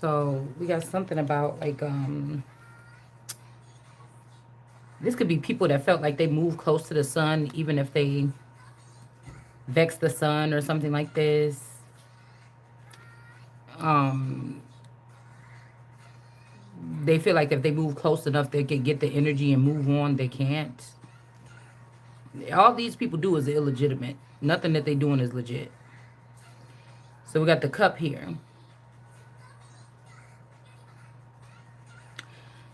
So we got something about like this could be people that felt like they moved close to the sun even if they vex the sun or something like this. Um they feel like if they move close enough they can get the energy and move on. They can't. All these people do is illegitimate. Nothing that they doing is legit. So we got the cup here.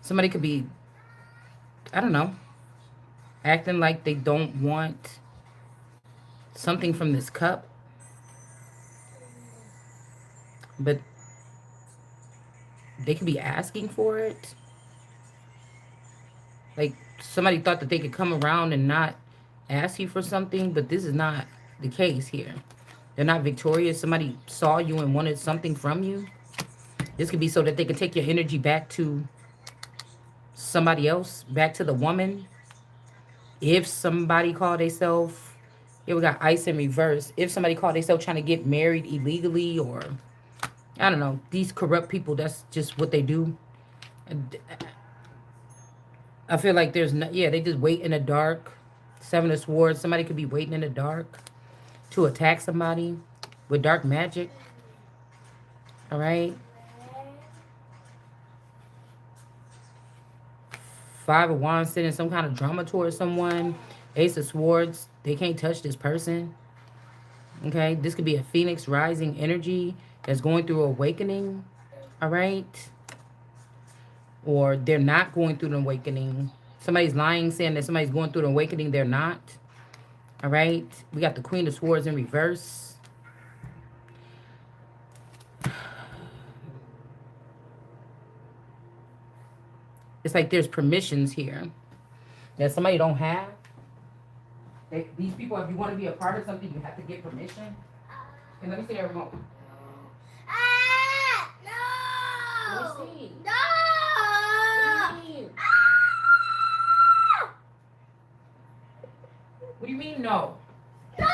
Somebody could be, I don't know, acting like they don't want something from this cup, but they could be asking for it. Like somebody thought that they could come around and not ask you for something, but this is not the case here. They're not victorious. Somebody saw you and wanted something from you. This could be so that they could take your energy back to somebody else, back to the woman. If somebody called themselves, here we got ice in reverse. If somebody called themselves trying to get married illegally, or I don't know, these corrupt people, that's just what they do. I feel like there's no, yeah, they just wait in the dark. Seven of Swords, somebody could be waiting in the dark to attack somebody with dark magic. All right. Five of Wands, sitting some kind of drama towards someone. Ace of Swords, they can't touch this person. Okay, this could be a Phoenix rising energy that's going through awakening. All right. Or they're not going through an awakening. Somebody's lying, saying that somebody's going through an awakening. They're not. All right. We got the Queen of Swords in reverse. It's like there's permissions here that somebody don't have. These people, if you want to be a part of something, you have to get permission. And let me see that remote. No! Let me see. No! What do you mean? What do you mean, no? No!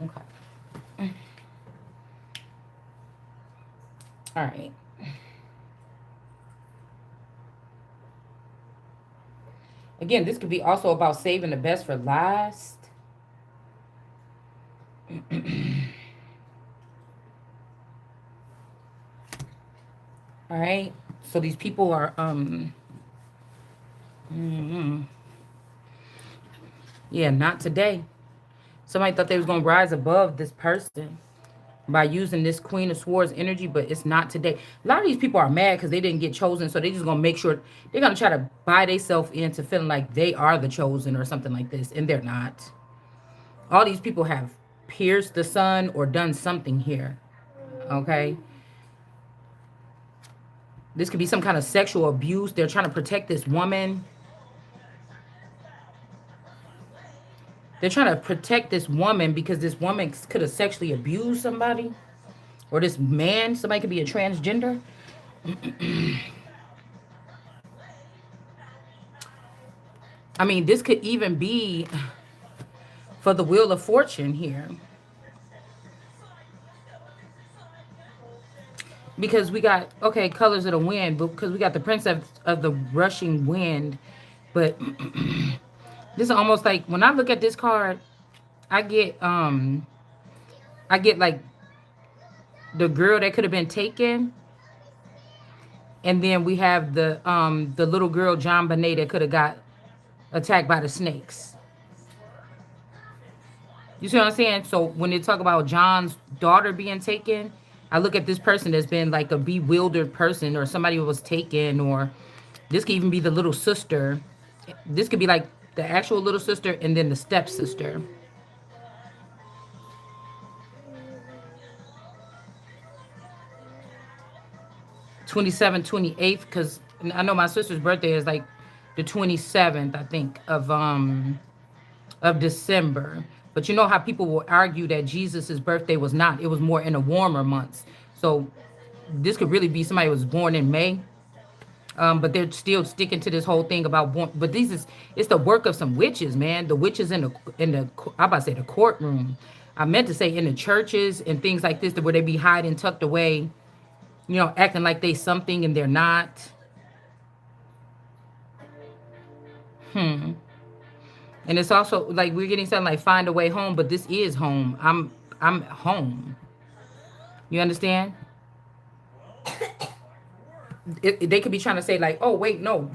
Okay. All right. Again, this could be also about saving the best for last. All right. So these people are yeah, not today. Somebody thought they was going to rise above this person by using this Queen of Swords energy, but it's not today. A lot of these people are mad because they didn't get chosen, so they just going to make sure they're going to try to buy themselves into feeling like they are the chosen or something like this, and they're not. All these people have pierced the sun or done something here, okay? This could be some kind of sexual abuse. They're trying to protect this woman. They're trying to protect this woman because this woman could have sexually abused somebody. Or this man, somebody could be a transgender. I mean, this could even be for the Wheel of Fortune here. Because we got, okay, Colors of the Wind, because we got the Prince of the Rushing Wind. But this is almost like, when I look at this card, I get like the girl that could have been taken. And then we have the little girl, John Bonet, that could have got attacked by the snakes. You see what I'm saying? So when they talk about John's daughter being taken, I look at this person that's been like a bewildered person, or somebody who was taken, or this could even be the little sister. This could be like the actual little sister and then the stepsister. '27th, 28th, because I know my sister's birthday is like the 27th, I think, of December. But you know how people will argue that Jesus's birthday was not. It was more in the warmer months. So this could really be somebody who was born in May But they're still sticking to this whole thing about but it's the work of some witches, man. The witches in the I'm about to say the courtroom. I meant to say in the churches and things like this, where they be hiding, tucked away, acting like they something and they're not. And it's also like we're getting something like find a way home, but this is home. I'm home. You understand? They could be trying to say like, oh wait, no,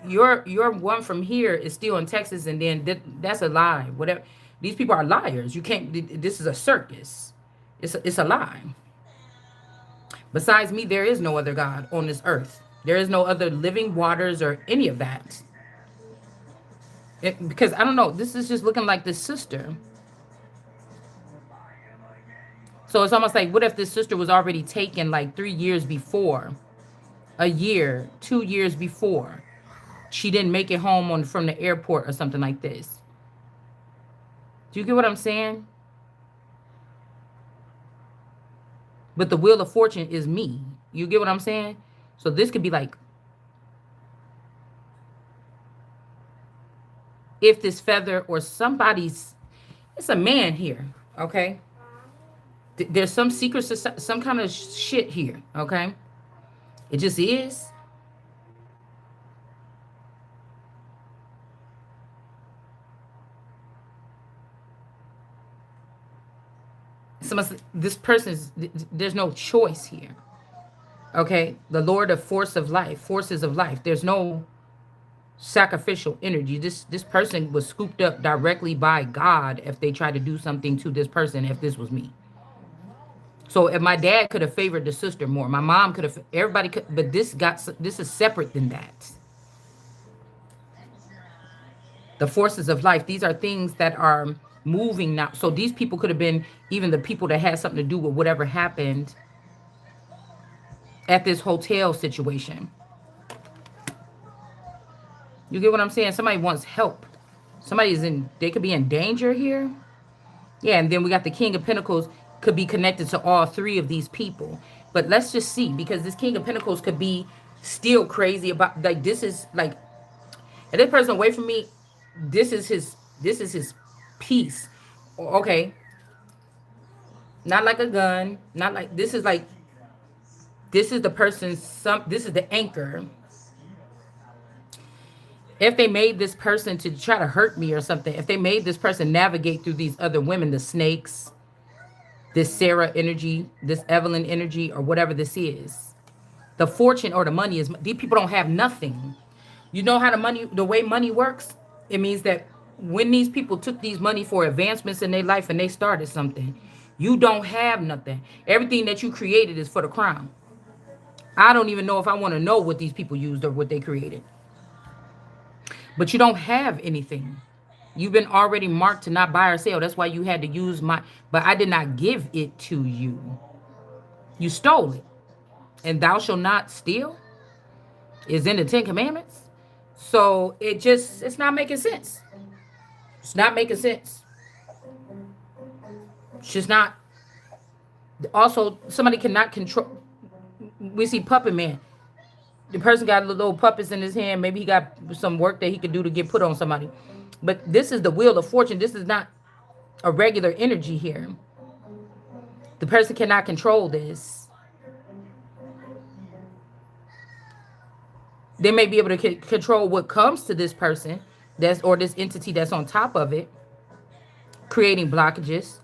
your one from here is still in Texas, and then that's a lie. Whatever. These people are liars. You can't. This is a circus. It's a lie. Besides me, there is no other God on this earth. There is no other living waters or any of that. Because I don't know. This is just looking like this sister. So it's almost like, what if this sister was already taken like 3 years before, a year, 2 years before? She didn't make it home from the airport or something like this. Do you get what I'm saying? But the wheel of fortune is me. You get what I'm saying? So this could be like, if this feather or somebody's, it's a man here, okay? There's some secret, some kind of shit here, okay? It just is. This person's, there's no choice here, okay? The Lord of forces of life. There's no sacrificial energy. This person was scooped up directly by God if they tried to do something to this person, if this was me. So if my dad could have favored the sister more, my mom could have, everybody could, but this is separate than that. The forces of life, these are things that are moving now. So these people could have been even the people that had something to do with whatever happened at this hotel situation. You get what I'm saying? Somebody wants help. They could be in danger here. Yeah, and then we got the King of Pentacles could be connected to all three of these people. But let's just see, because this King of Pentacles could be still crazy about, like, this is like, if this person away from me, this is his peace. Okay. Not like a gun, not like, this is the person's, this is the anchor. If they made this person to try to hurt me or something, if they made this person navigate through these other women, the snakes, this Sarah energy, this Evelyn energy, or whatever this is, the fortune or the money is, these people don't have nothing. You know how the way money works? It means that when these people took these money for advancements in their life and they started something, you don't have nothing. Everything that you created is for the crown. I don't even know if I want to know what these people used or what they created. But you don't have anything. You've been already marked to not buy or sell. That's why you had to use but I did not give it to you. You stole it. And thou shalt not steal is in the 10 Commandments. So it's not making sense. It's not making sense. It's just not. Also, somebody cannot control. We see Puppet Man. The person got little puppets in his hand. Maybe he got some work that he could do to get put on somebody. But this is the wheel of fortune. This is not a regular energy here. The person cannot control this. They may be able to control what comes to this person, or this entity that's on top of it, creating blockages.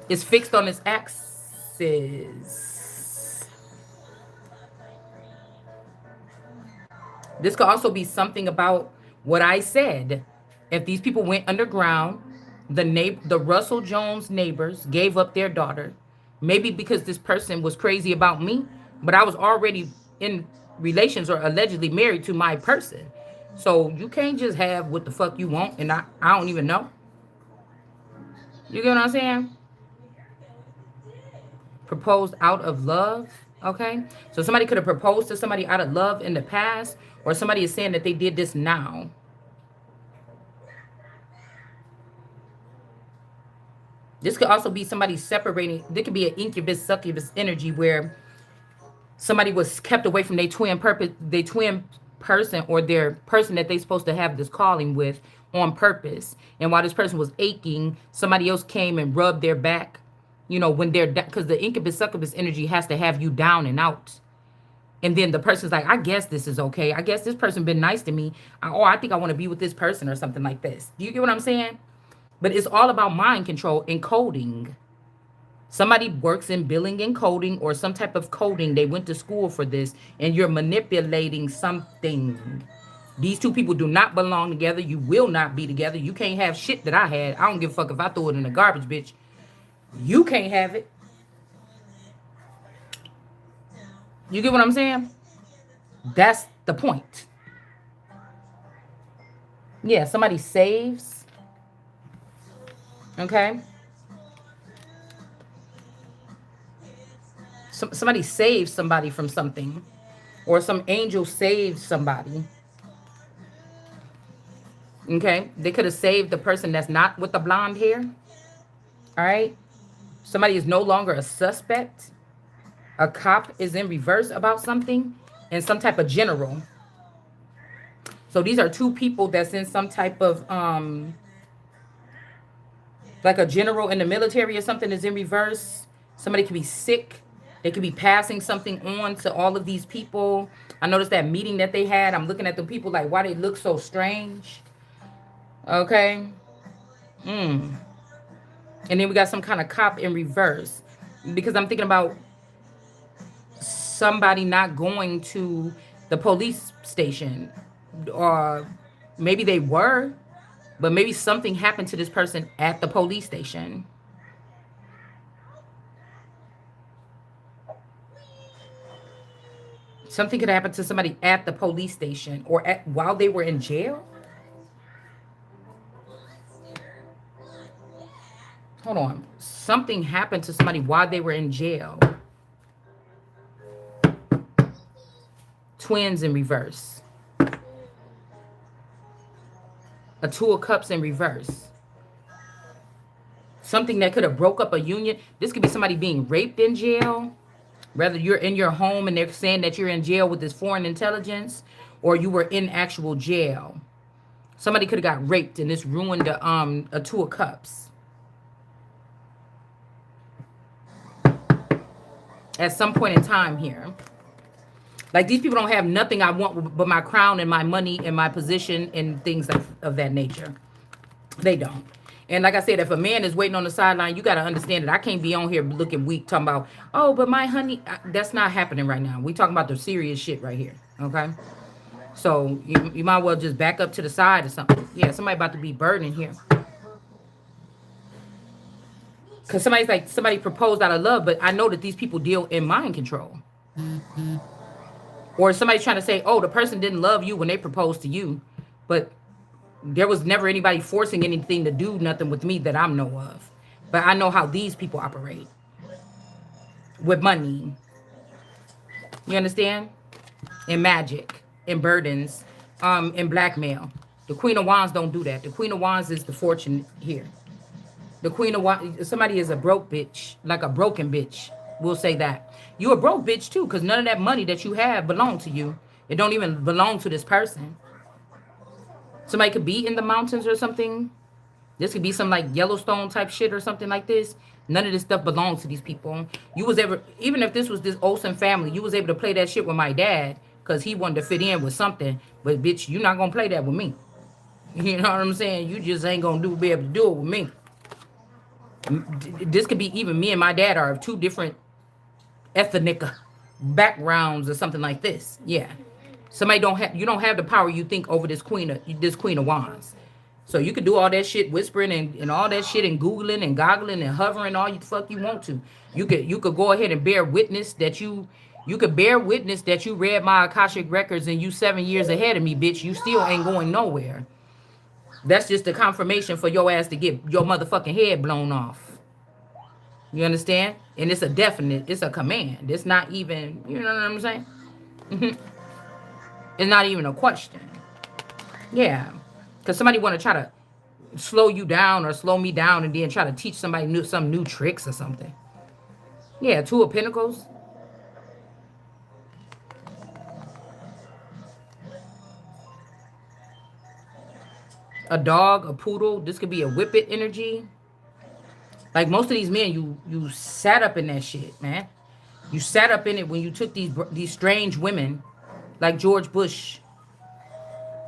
It's fixed on its axis. This could also be something about what I said. If these people went underground, the Russell Jones neighbors gave up their daughter, maybe because this person was crazy about me, but I was already in relations or allegedly married to my person. So you can't just have what the fuck you want, and I don't even know. You get what I'm saying? Proposed out of love. Okay, so somebody could have proposed to somebody out of love in the past, or somebody is saying that they did this now. This could also be somebody separating. There could be an incubus, succubus energy where Somebody was kept away from their twin person, or their person that they supposed to have this calling with, on purpose. And while this person was aching, somebody else came and rubbed their back. You know, when they're, because the incubus succubus energy has to have you down and out. And then the person's like, I guess this is okay. I guess this person been nice to me. I think I want to be with this person or something like this. Do you get what I'm saying? But it's all about mind control and coding. Somebody works in billing and coding, or some type of coding. They went to school for this, and you're manipulating something. These two people do not belong together. You will not be together. You can't have shit that I had. I don't give a fuck if I throw it in the garbage, bitch. You can't have it. You get what I'm saying? That's the point. Yeah, somebody saves. Okay. Somebody saves somebody from something. Or some angel saves somebody. Okay. They could have saved the person that's not with the blonde hair. All right. Somebody is no longer a suspect. A cop is in reverse about something. And some type of general. So these are two people that's in some type of like a general in the military or something is in reverse. Somebody could be sick. They could be passing something on to all of these people. I noticed that meeting that they had. I'm looking at the people like, why they look so strange. Okay. And then we got some kind of cop in reverse. Because I'm thinking about somebody not going to the police station. Or maybe they were, but maybe something happened to this person at the police station. Something could happen to somebody at the police station, or while they were in jail. Hold on. Something happened to somebody while they were in jail. Twins in reverse. A two of cups in reverse. Something that could have broke up a union. This could be somebody being raped in jail. Whether you're in your home and they're saying that you're in jail with this foreign intelligence, or you were in actual jail. Somebody could have got raped, and this ruined a two of cups. At some point in time here. Like, these people don't have nothing I want but my crown and my money and my position and things of that nature. They don't. And like I said, if a man is waiting on the sideline, you got to understand that I can't be on here looking weak talking about, oh, but my honey, that's not happening right now. We talking about the serious shit right here. Okay. So you might well just back up to the side or something. Yeah, somebody about to be burning here. Because somebody proposed out of love, but I know that these people deal in mind control. Or somebody's trying to say, oh, the person didn't love you when they proposed to you. But there was never anybody forcing anything to do nothing with me that I know of. But I know how these people operate. With money. You understand? And magic. And burdens. And blackmail. The Queen of Wands don't do that. The Queen of Wands is the fortune here. The Queen of Wands, somebody is a broke bitch. Like a broken bitch. We'll say that. You a broke bitch too, because none of that money that you have belongs to you. It don't even belong to this person. Somebody could be in the mountains or something. This could be some like Yellowstone type shit or something like this. None of this stuff belongs to these people. You was ever, even if this was this Olsen family, you was able to play that shit with my dad because he wanted to fit in with something. But bitch, you're not gonna play that with me. You know what I'm saying? You just ain't gonna be able to do it with me. This could be even me and my dad are of two different ethnic backgrounds or something like this. Yeah. Somebody you don't have the power you think over this Queen of Wands. So you could do all that shit whispering and all that shit and Googling and goggling and hovering all you fuck you want to. You could go ahead and bear witness that you could bear witness that you read my Akashic records and you 7 years ahead of me, bitch. You still ain't going nowhere. That's just the confirmation for your ass to get your motherfucking head blown off. You understand? And it's a definite, it's a command. It's not even, you know what I'm saying? It's not even a question. Yeah. Because somebody want to try to slow you down or slow me down and then try to teach somebody some new tricks or something. Yeah, Two of Pentacles. a dog, a poodle. This could be a whippet energy. Like most of these men, you sat up in that shit, man. You sat up in it when you took these strange women, like George Bush.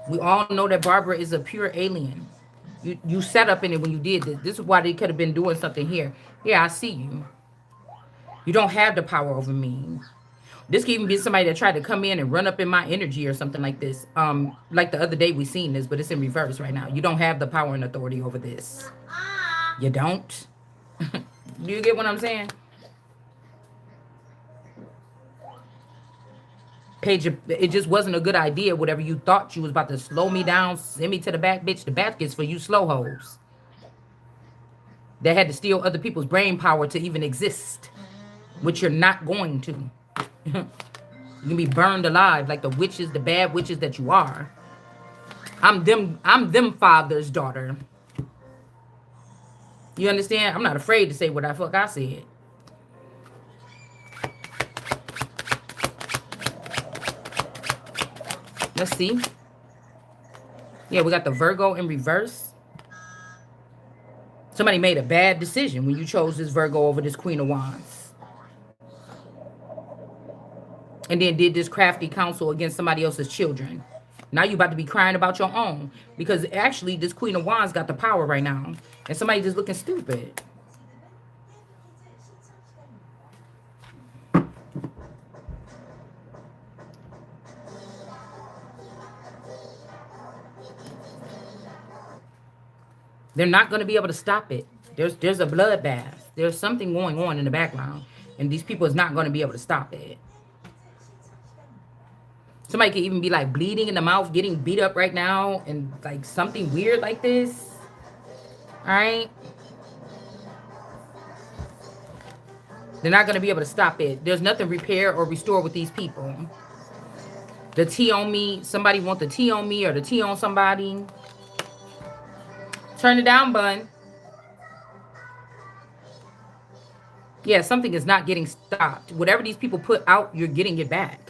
We all know that Barbara is a pure alien. You sat up in it when you did this. This is why they could have been doing something here. Yeah, I see you. You don't have the power over me. This could even be somebody that tried to come in and run up in my energy or something like this. Like the other day we seen this, but it's in reverse right now. You don't have the power and authority over this. You don't. Do you get what I'm saying? Paige, it just wasn't a good idea. Whatever you thought you was about to slow me down, send me to the back, bitch. The back is for you slow hoes that had to steal other people's brain power to even exist, which you're not going to. You can be burned alive like the witches, the bad witches that you are. I'm them father's daughter. You understand? I'm not afraid to say what the fuck I said. Let's see. Yeah, we got the Virgo in reverse. Somebody made a bad decision when you chose this Virgo over this Queen of Wands. And then did this crafty counsel against somebody else's children. Now you about to be crying about your own. Because actually, this Queen of Wands got the power right now. And somebody just looking stupid. They're not going to be able to stop it. There's a bloodbath. There's something going on in the background. And these people is not going to be able to stop it. Somebody could even be like bleeding in the mouth, getting beat up right now. And like something weird like this. All right. They're not going to be able to stop it. There's nothing repair or restore with these people. The tea on me. Somebody want the tea on me or the tea on somebody. Turn it down, bun. Yeah, something is not getting stopped. Whatever these people put out, you're getting it back.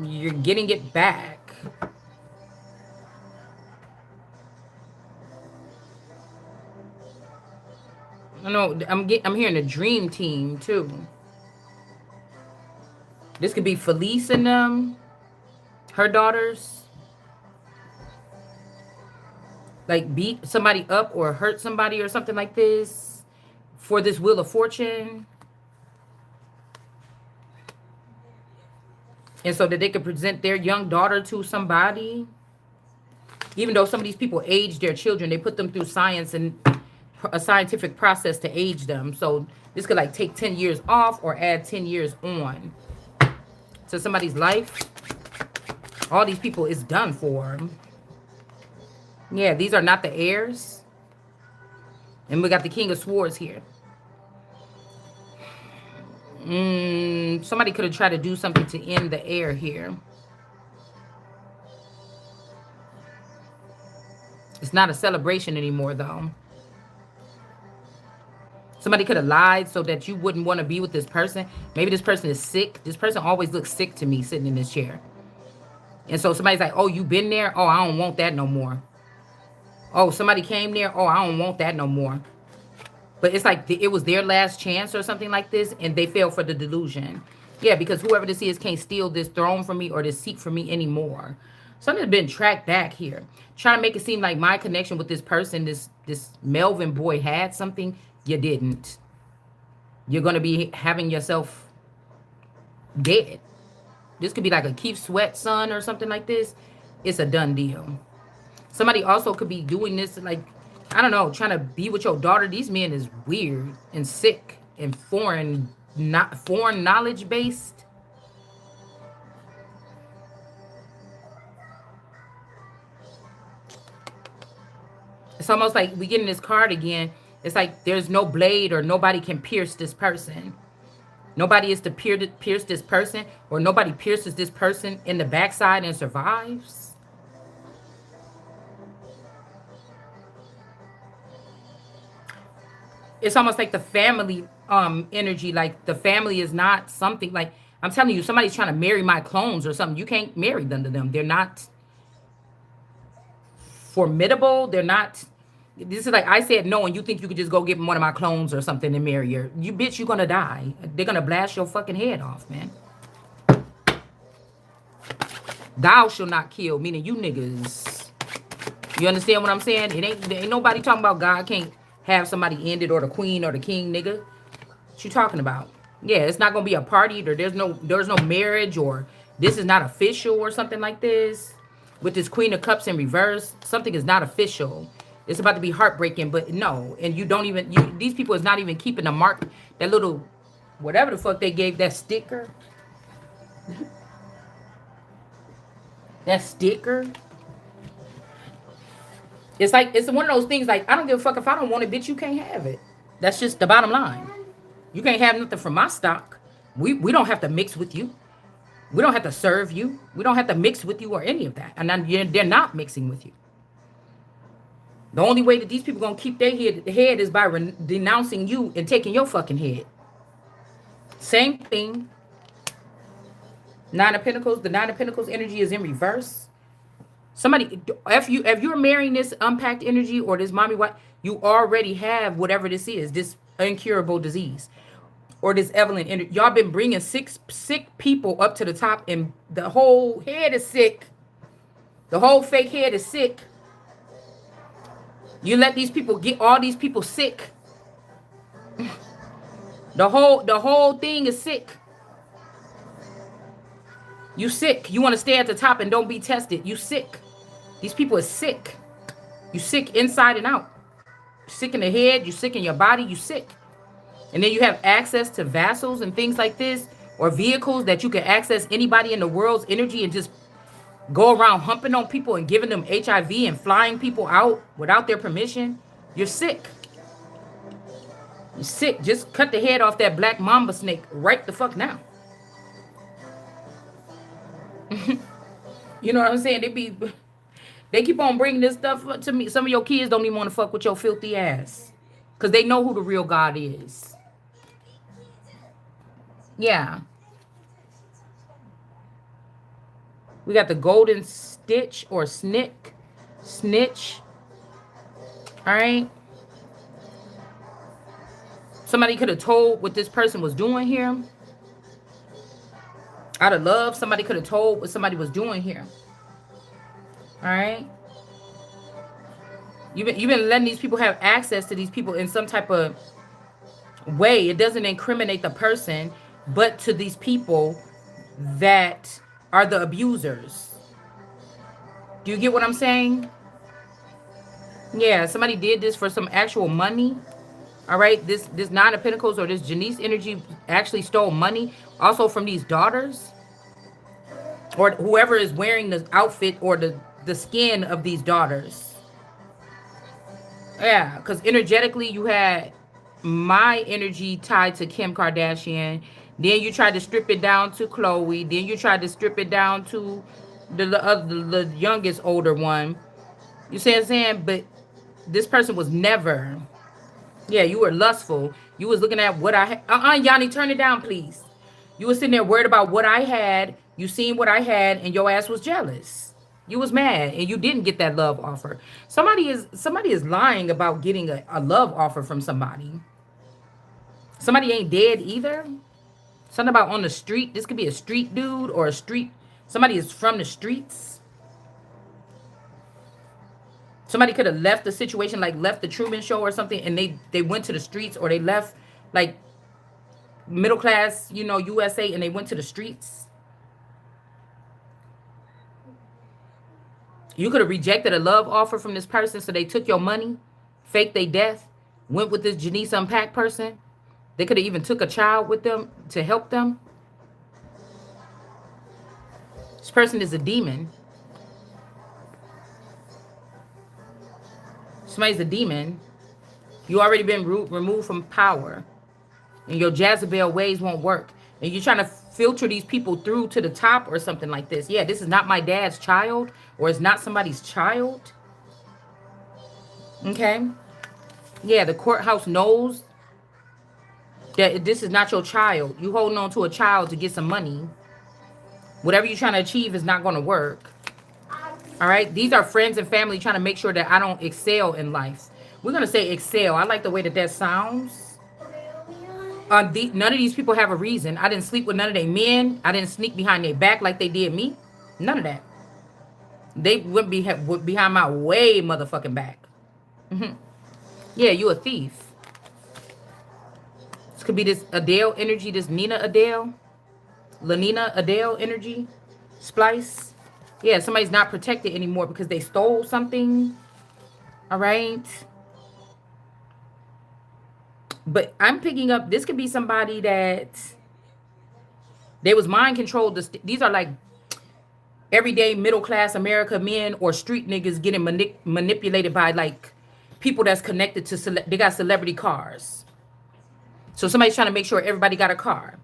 You're getting it back. I know. I'm hearing a dream team too. This could be Felice and them, her daughters. Like beat somebody up or hurt somebody or something like this for this Wheel of Fortune. And so that they could present their young daughter to somebody. Even though some of these people age their children, they put them through science and a scientific process to age them. So this could like take 10 years off or add 10 years on to somebody's life. All these people is done for. Yeah, these are not the heirs. And we got the King of Swords here. Somebody could have tried to do something to end the heir here. It's not a celebration anymore, though. Somebody could have lied so that you wouldn't want to be with this person. Maybe this person is sick. This person always looks sick to me sitting in this chair. And so somebody's like, oh, you been there? Oh, I don't want that no more. Oh, somebody came there. Oh, I don't want that no more. But it's like it was their last chance or something like this, and they fell for the delusion. Yeah, because whoever this is can't steal this throne from me or this seat from me anymore. Something's been tracked back here. Trying to make it seem like my connection with this person, this Melvin boy had something. You didn't. You're going to be having yourself dead. This could be like a Keith Sweat son or something like this. It's a done deal. Somebody also could be doing this, like, I don't know, trying to be with your daughter. These men is weird and sick and foreign knowledge based. It's almost like we get in this card again. It's like there's no blade or nobody can pierce this person. Nobody is to pierce this person, or nobody pierces this person in the backside and survives. It's almost like the family energy. Like the family is not something like, I'm telling you, somebody's trying to marry my clones or something. You can't marry them to them. They're not formidable. They're not. This is like I said no, and you think you could just go get one of my clones or something and marry her. You bitch, you're gonna die. They're gonna blast your fucking head off, man. Thou shall not kill, meaning you niggas. You understand what I'm saying? There ain't nobody talking about God can't have somebody end it or the queen or the king, nigga. What you talking about? Yeah, it's not gonna be a party or there's no marriage or this is not official or something like this. With this Queen of Cups in reverse, something is not official. It's about to be heartbreaking, but no. And you don't even these people is not even keeping the mark, that little whatever the fuck they gave that sticker. That sticker. It's like it's one of those things like I don't give a fuck if I don't want it, bitch, you can't have it. That's just the bottom line. You can't have nothing from my stock. We don't have to mix with you. We don't have to serve you. We don't have to mix with you or any of that. And they're not mixing with you. The only way that these people going to keep their head is by denouncing you and taking your fucking head. Same thing. Nine of Pentacles. The Nine of Pentacles energy is in reverse. Somebody, if you're marrying this unpacked energy or this mommy wife, you already have whatever this is, this incurable disease. Or this Evelyn energy. Y'all been bringing sick people up to the top and the whole head is sick. The whole fake head is sick. You let these people get all these people sick. The whole thing is sick. You sick. You want to stay at the top and don't be tested. You sick. These people are sick. You sick inside and out. You're sick in the head. You sick in your body. You sick. And then you have access to vassals and things like this, or vehicles that you can access anybody in the world's energy and just go around humping on people and giving them HIV and flying people out without their permission. You're sick. You're sick. Just cut the head off that black mamba snake right the fuck now. You know what I'm saying? They keep on bringing this stuff up to me. Some of your kids don't even want to fuck with your filthy ass because they know who the real God is. Yeah. We got the golden stitch or snitch. All right. Somebody could have told what this person was doing here. Out of love, somebody could have told what somebody was doing here. All right. You've been letting these people have access to these people in some type of way. It doesn't incriminate the person, but to these people that are the abusers. Do you get what I'm saying? Yeah, somebody did this for some actual money. All right, this Nine of Pentacles or this Janice energy actually stole money also from these daughters or whoever is wearing the outfit or the skin of these daughters. Yeah, because energetically you had my energy tied to Kim Kardashian. Then you tried to strip it down to Chloe. Then you tried to strip it down to the youngest older one. You see what I'm saying? But this person was never... Yeah, you were lustful. You was looking at what I had. Yanni, turn it down, please. You was sitting there worried about what I had. You seen what I had, and your ass was jealous. You was mad, and you didn't get that love offer. Somebody is lying about getting a love offer from somebody. Somebody ain't dead either. Something about on the street. This could be a street dude or a street. Somebody is from the streets. Somebody could have left the situation, like left the Truman Show or something, and they went to the streets, or they left like middle class, you know, USA, and they went to the streets. You could have rejected a love offer from this person, so they took your money, faked their death, went with this Janice Unpacked person. They could have even took a child with them to help them. This person is a demon. Somebody's a demon. You already been removed from power. And your Jezebel ways won't work. And you're trying to filter these people through to the top or something like this. Yeah, this is not my dad's child. Or it's not somebody's child. Okay. Yeah, the courthouse knows that this is not your child. You holding on to a child to get some money. Whatever you're trying to achieve is not going to work. All right. These are friends and family trying to make sure that I don't excel in life. We're going to say excel. I like the way that that sounds. None of these people have a reason. I didn't sleep with none of their men. I didn't sneak behind their back like they did me. None of that. They wouldn't be behind my way motherfucking back. Yeah, you a thief. This could be this Adele energy, this Nina Adele, Lanina Adele energy, splice. Yeah, somebody's not protected anymore because they stole something. All right. But I'm picking up, this could be somebody that they was mind controlled. These are like everyday middle class America men or street niggas getting manipulated by like people that's connected to, they got celebrity cars. So somebody's trying to make sure everybody got a car.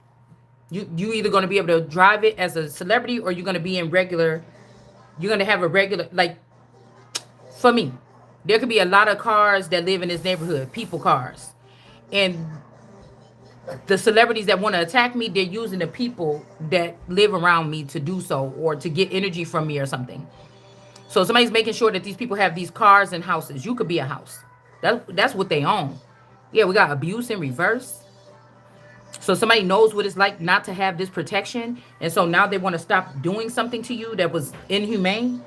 You either going to be able to drive it as a celebrity or you're going to be in regular, you're going to have a regular, like for me, there could be a lot of cars that live in this neighborhood, people cars. And the celebrities that want to attack me, they're using the people that live around me to do so or to get energy from me or something. So somebody's making sure that these people have these cars and houses. You could be a house. That's what they own. Yeah, we got abuse in reverse. So somebody knows what it's like not to have this protection. And so now they want to stop doing something to you that was inhumane.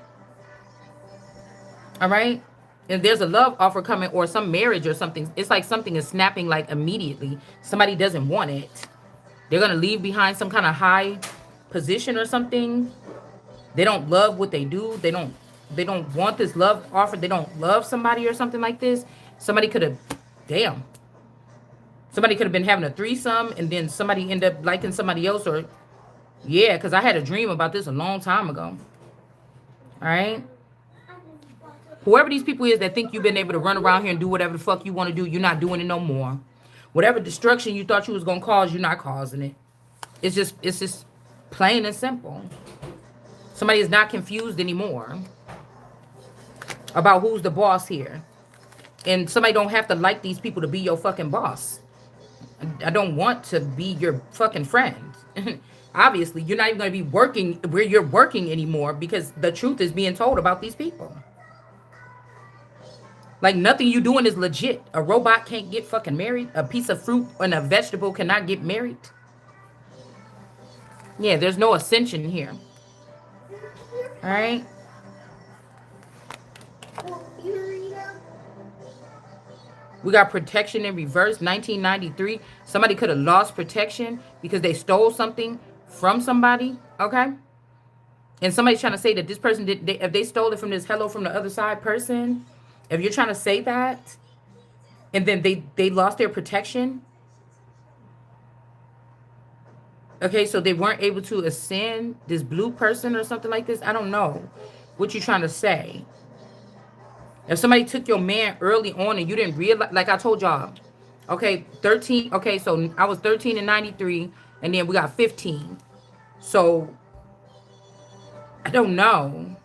All right. And there's a love offer coming or some marriage or something. It's like something is snapping like immediately. Somebody doesn't want it. They're going to leave behind some kind of high position or something. They don't love what they do. They don't want this love offer. They don't love somebody or something like this. Somebody could have, damn. Somebody could have been having a threesome and then somebody end up liking somebody else or, yeah, because I had a dream about this a long time ago. All right. Whoever these people is that think you've been able to run around here and do whatever the fuck you want to do, you're not doing it no more. Whatever destruction you thought you was going to cause, you're not causing it. It's just plain and simple. Somebody is not confused anymore about who's the boss here. And somebody don't have to like these people to be your fucking boss. I don't want to be your fucking friend. Obviously, you're not even going to be working where you're working anymore because the truth is being told about these people. Like nothing you doing is legit. A robot can't get fucking married. A piece of fruit and a vegetable cannot get married. Yeah, there's no ascension here. All right. We got protection in reverse. 1993. Somebody could have lost protection because they stole something from somebody. Okay. And somebody's trying to say that this person did. If they stole it from this hello from the other side person, if you're trying to say that, and then they lost their protection. Okay, so they weren't able to ascend this blue person or something like this. I don't know what you're trying to say. If somebody took your man early on and you didn't realize, like I told y'all, okay, 13. Okay, so I was 13 in 93, and then we got 15. So I don't know.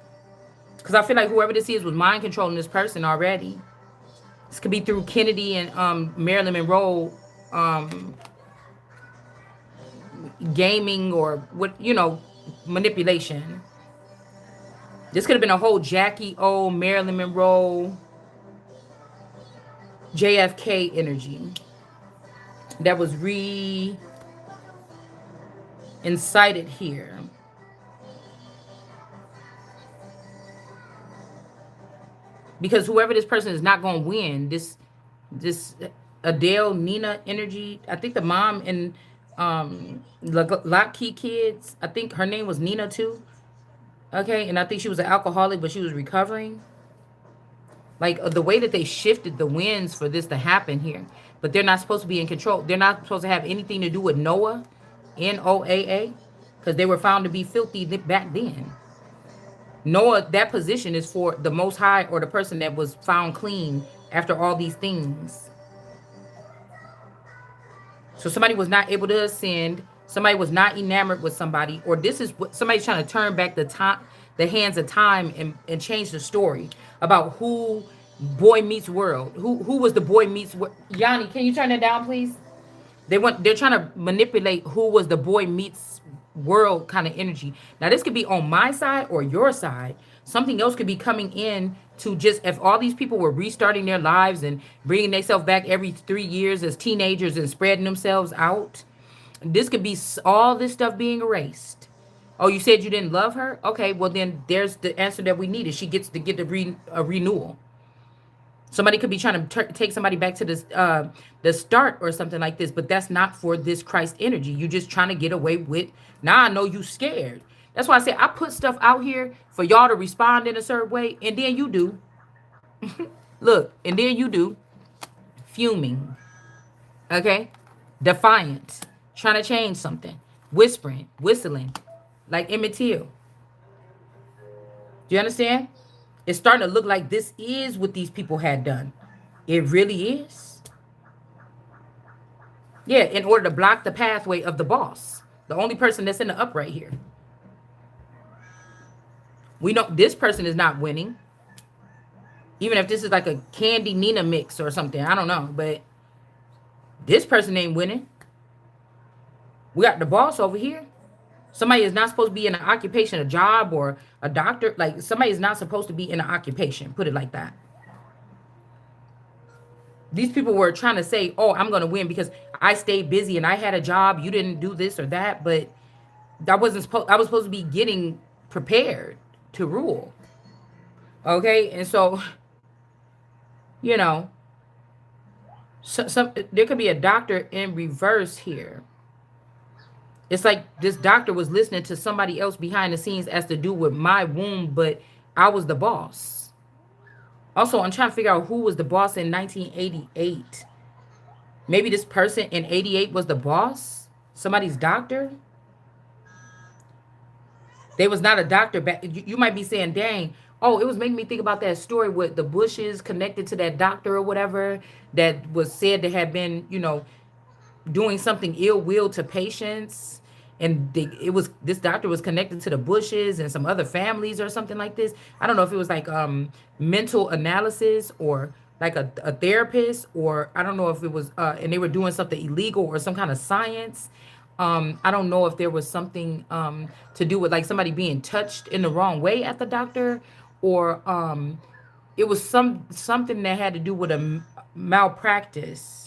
Because I feel like whoever this is was mind controlling this person already. This could be through Kennedy and Marilyn Monroe gaming or what, manipulation. This could have been a whole Jackie O, Marilyn Monroe, JFK energy that was incited here. Because whoever this person is not going to win. This Adele, Nina energy. I think the mom and Lock Key Kids, I think her name was Nina too. Okay, and I think she was an alcoholic, but she was recovering. Like the way that they shifted the winds for this to happen here. But they're not supposed to be in control. They're not supposed to have anything to do with Noah, Noaa, because they were found to be filthy back then. Noah, that position is for the Most High or the person that was found clean after all these things. So somebody was not able to ascend. Somebody was not enamored with somebody, or this is what somebody's trying to turn back the hands of time and change the story about who Boy Meets World. Who was the Boy Meets World? Yanni, can you turn that down, please? They're trying to manipulate who was the Boy Meets World kind of energy. Now this could be on my side or your side, Something else could be coming in to just, if all these people were restarting their lives and bringing themselves back every 3 years as teenagers and spreading themselves out, this could be all this stuff being erased. Oh, you said you didn't love her? Okay, well then there's the answer that we needed. She gets to get a renewal. Somebody could be trying to take somebody back to this the start or something like this, but that's not for this Christ energy. You just trying to get away with. Now I know you scared. That's why I say I put stuff out here for y'all to respond in a certain way, and then you do. Look, and then you do. Fuming. Okay? Defiant. Trying to change something. Whispering. Whistling. Like Emmett Till. Do you understand? It's starting to look like this is what these people had done. It really is. Yeah, in order to block the pathway of the boss. The only person that's in the upright here. We know this person is not winning. Even if this is like a Candy Nina mix or something. I don't know. But this person ain't winning. We got the boss over here. Somebody is not supposed to be in an occupation, a job, or a doctor. Like, somebody is not supposed to be in an occupation. Put it like that. These people were trying to say, oh, I'm going to win because I stayed busy and I had a job. You didn't do this or that. But I was supposed to be getting prepared to rule. Okay? And so, you know, there could be a doctor in reverse here. It's like this doctor was listening to somebody else behind the scenes as to do with my womb, but I was the boss. Also, I'm trying to figure out who was the boss in 1988. Maybe this person in 88 was the boss? Somebody's doctor? They was not a doctor back. You might be saying, dang, oh, it was making me think about that story with the Bushes connected to that doctor or whatever that was said to have been, doing something ill will to patients, and this doctor was connected to the Bushes and some other families or something like this. I don't know if it was like mental analysis or like a therapist, or I don't know if it was and they were doing something illegal or some kind of science. I don't know if there was something to do with like somebody being touched in the wrong way at the doctor, or it was something that had to do with a malpractice.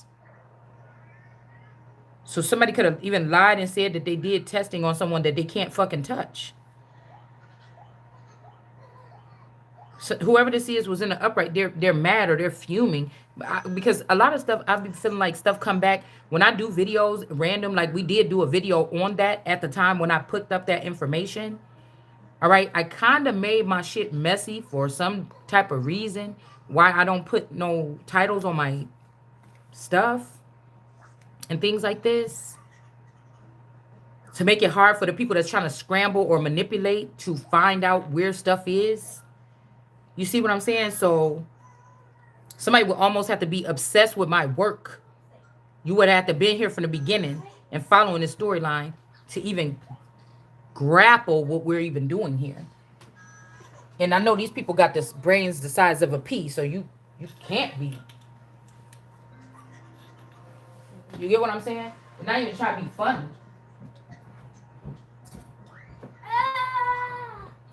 So somebody could have even lied and said that they did testing on someone that they can't fucking touch. So whoever this is was in the upright. They're mad or they're fuming because a lot of stuff I've been feeling like stuff come back when I do videos random. Like we did do a video on that at the time when I put up that information. All right, I kind of made my shit messy for some type of reason why I don't put no titles on my stuff and things like this, to make it hard for the people that's trying to scramble or manipulate to find out where stuff is. You see what I'm saying? So somebody would almost have to be obsessed with my work. You would have to been here from the beginning and following this storyline to even grapple what we're even doing here. And I know these people got this brains the size of a pea, so you can't be. You get what I'm saying? And not even try to be funny.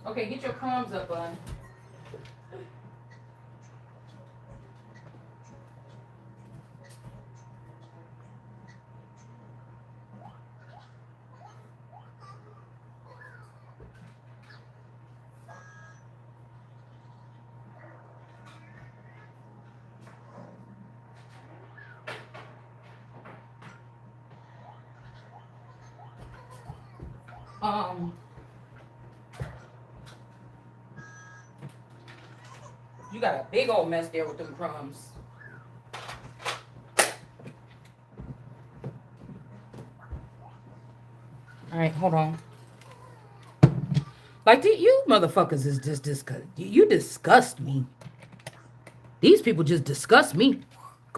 Okay, get your crumbs up, bud. You got a big old mess there with them crumbs. All right, hold on. Like, you motherfuckers is just disgust. You disgust me. These people just disgust me.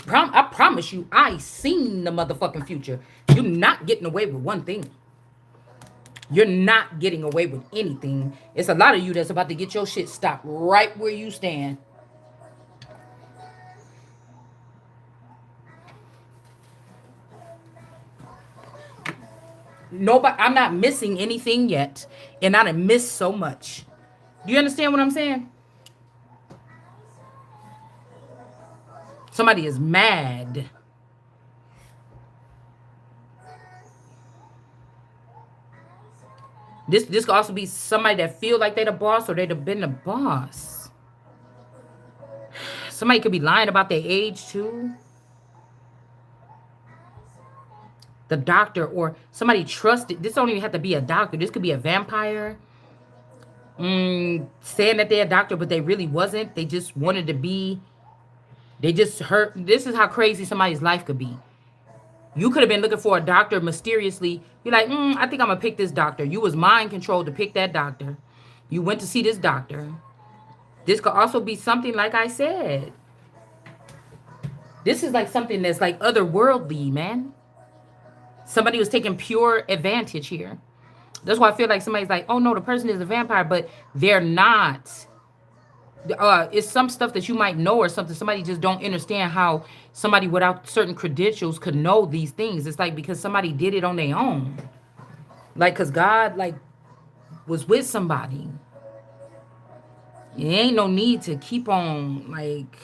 I promise you, I seen the motherfucking future. You're not getting away with one thing. You're not getting away with anything. It's a lot of you that's about to get your shit stopped right where you stand. Nobody, I'm not missing anything yet, and I done missed so much. Do you understand what I'm saying? Somebody is mad. This could also be somebody that feel like they the boss or they'd have been the boss. Somebody could be lying about their age too. The doctor or somebody trusted. This don't even have to be a doctor. This could be a vampire. Saying that they're a doctor, but they really wasn't. They just wanted to be. They just hurt. This is how crazy somebody's life could be. You could have been looking for a doctor mysteriously. You're like, I think I'm going to pick this doctor. You was mind controlled to pick that doctor. You went to see this doctor. This could also be something like I said. This is like something that's like otherworldly, man. Somebody was taking pure advantage here. That's why I feel like somebody's like, oh no, the person is a vampire, but they're not. It's some stuff that you might know or something. Somebody just don't understand how somebody without certain credentials could know these things. It's like because somebody did it on their own. Like, because God, like, was with somebody. It ain't no need to keep on, like,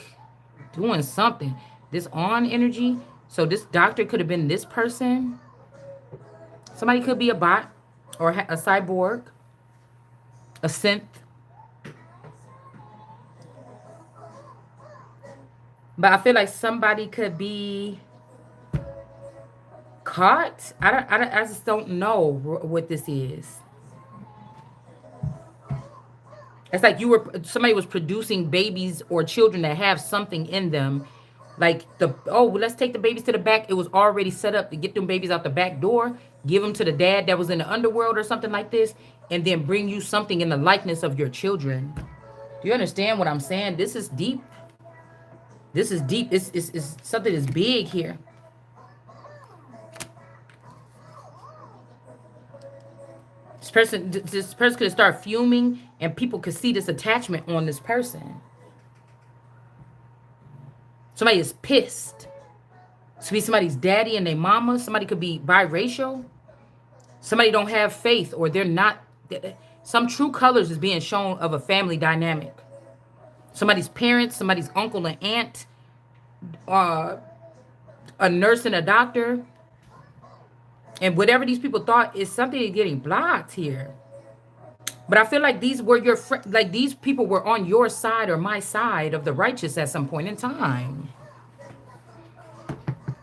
doing something. This on energy. So this doctor could have been this person. Somebody could be a bot or a cyborg, a synth. But I feel like somebody could be caught. I just don't know what this is. It's like somebody was producing babies or children that have something in them. Like let's take the babies to the back. It was already set up to get them babies out the back door, give them to the dad that was in the underworld or something like this, and then bring you something in the likeness of your children. Do you understand what I'm saying? This is deep. This is deep. It's something that's big here. This person could start fuming, and people could see this attachment on this person. Somebody is pissed. This could be somebody's daddy and their mama. Somebody could be biracial. Somebody don't have faith, or they're not. Some true colors is being shown of a family dynamic. Somebody's parents, somebody's uncle and aunt, a nurse and a doctor. And whatever these people thought is something is getting blocked here. But I feel like these were your like these people were on your side or my side of the righteous at some point in time.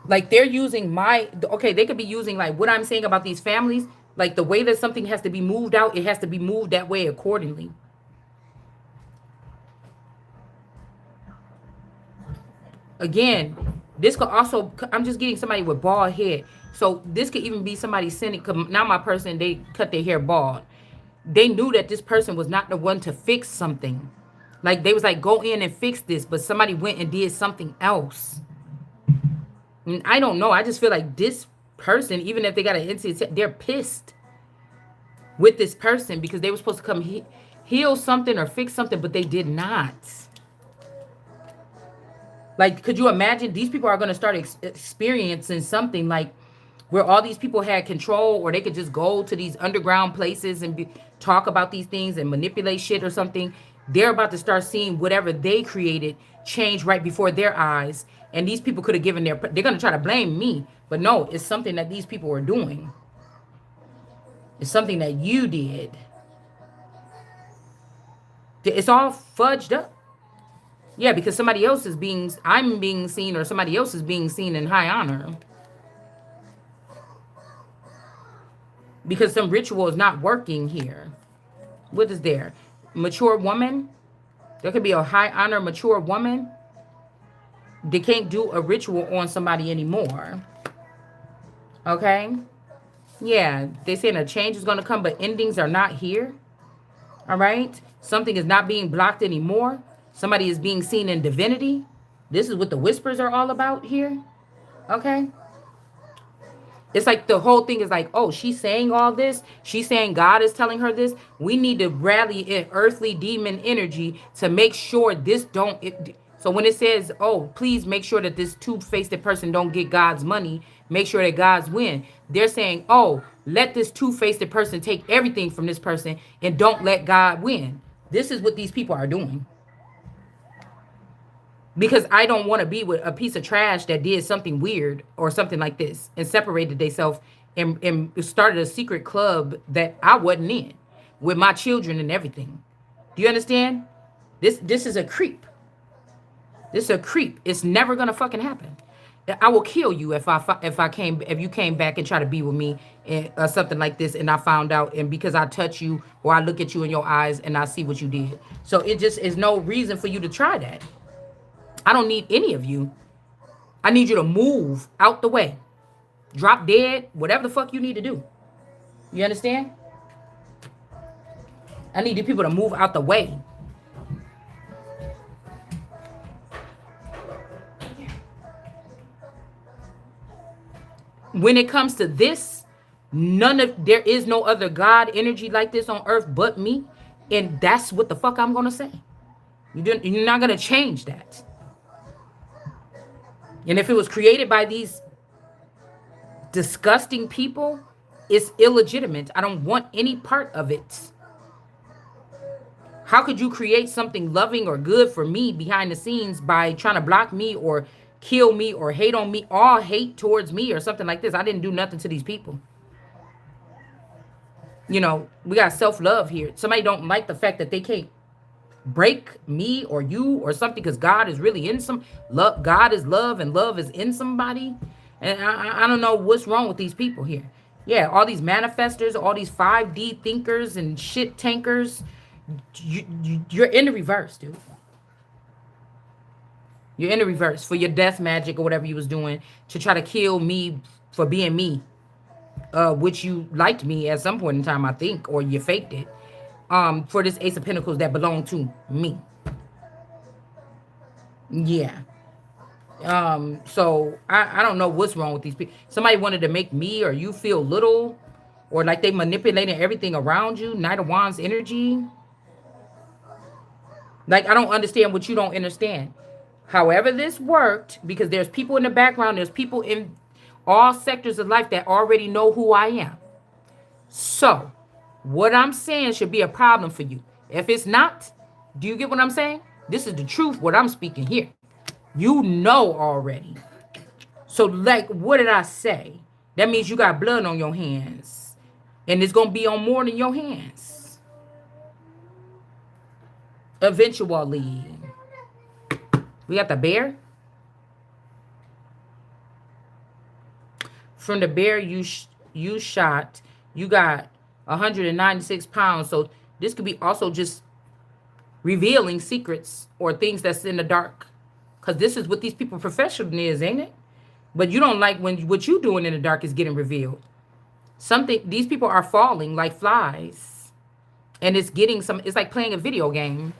Like they're using they could be using like what I'm saying about these families, like the way that something has to be moved out, it has to be moved that way accordingly. Again, this could also, I'm just getting somebody with bald head. So this could even be somebody sending, now my person, they cut their hair bald. They knew that this person was not the one to fix something. Like they was like, go in and fix this, but somebody went and did something else. And I don't know. I just feel like this person, even if they got an incident, they're pissed with this person because they were supposed to come heal something or fix something, but they did not. Like, could you imagine these people are going to start experiencing something like where all these people had control, or they could just go to these underground places and talk about these things and manipulate shit or something. They're about to start seeing whatever they created change right before their eyes. And these people could have given they're going to try to blame me. But no, it's something that these people are doing. It's something that you did. It's all fudged up. Yeah, because somebody else is I'm being seen, or somebody else is being seen in high honor. Because some ritual is not working here. What is there? Mature woman. There could be a high honor mature woman. They can't do a ritual on somebody anymore. Okay? Yeah, they saying a change is going to come, but endings are not here. All right? Something is not being blocked anymore. Somebody is being seen in divinity. This is what the whispers are all about here. Okay? It's like the whole thing is like, oh, she's saying all this. She's saying God is telling her this. We need to rally in earthly demon energy to make sure this don't. So when it says, oh, please make sure that this two-faced person don't get God's money, make sure that God's win. They're saying, oh, let this two-faced person take everything from this person and don't let God win. This is what these people are doing. Because I don't want to be with a piece of trash that did something weird or something like this and separated themselves and started a secret club that I wasn't in with my children and everything. Do you understand? This is a creep. This is a creep. It's never gonna fucking happen. I will kill you if you came back and try to be with me and something like this, and I found out, and because I touch you or I look at you in your eyes and I see what you did. So it just is no reason for you to try that. I don't need any of you. I need you to move out the way. Drop dead, whatever the fuck you need to do. You understand? I need the people to move out the way. When it comes to this, there is no other God energy like this on earth but me. And that's what the fuck I'm gonna say. You're not gonna change that. And if it was created by these disgusting people, it's illegitimate. I don't want any part of it. How could you create something loving or good for me behind the scenes by trying to block me or kill me or hate on me, all hate towards me or something like this? I didn't do nothing to these people. You know, we got self-love here. Somebody don't like the fact that they can't break me or you or something because God is really in some love. God is love and love is in somebody. And I don't know what's wrong with these people here. Yeah, all these manifestors, all these 5D thinkers and shit tankers. You're in the reverse, dude. You're in the reverse for your death magic or whatever you was doing to try to kill me for being me. Which you liked me at some point in time, I think, or you faked it. For this Ace of Pentacles that belonged to me. Yeah. So I don't know what's wrong with these people. Somebody wanted to make me or you feel little, or like they manipulating everything around you. Knight of Wands energy. Like, I don't understand what you don't understand. However this worked, because there's people in the background, there's people in all sectors of life that already know who I am. So what I'm saying should be a problem for you. If it's not, do you get what I'm saying? This is the truth, what I'm speaking here. You know already. So, like, what did I say? That means you got blood on your hands. And it's going to be on more than your hands. Eventually. We got the bear. From the bear you shot, you got 196 pounds. So this could be also just revealing secrets or things that's in the dark. Because this is what these people profession is, ain't it? But you don't like when what you doing in the dark is getting revealed. These people are falling like flies. And it's like playing a video game.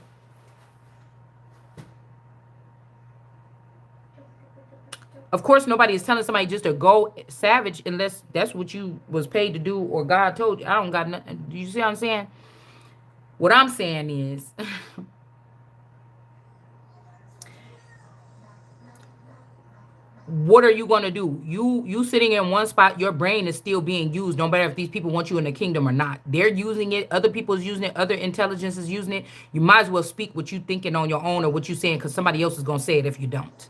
Of course, nobody is telling somebody just to go savage unless that's what you was paid to do or God told you. I don't got nothing. Do you see what I'm saying? What I'm saying is, what are you going to do? You sitting in one spot, your brain is still being used, no matter if these people want you in the kingdom or not. They're using it. Other people's using it. Other intelligence is using it. You might as well speak what you thinking on your own or what you saying, because somebody else is going to say it if you don't.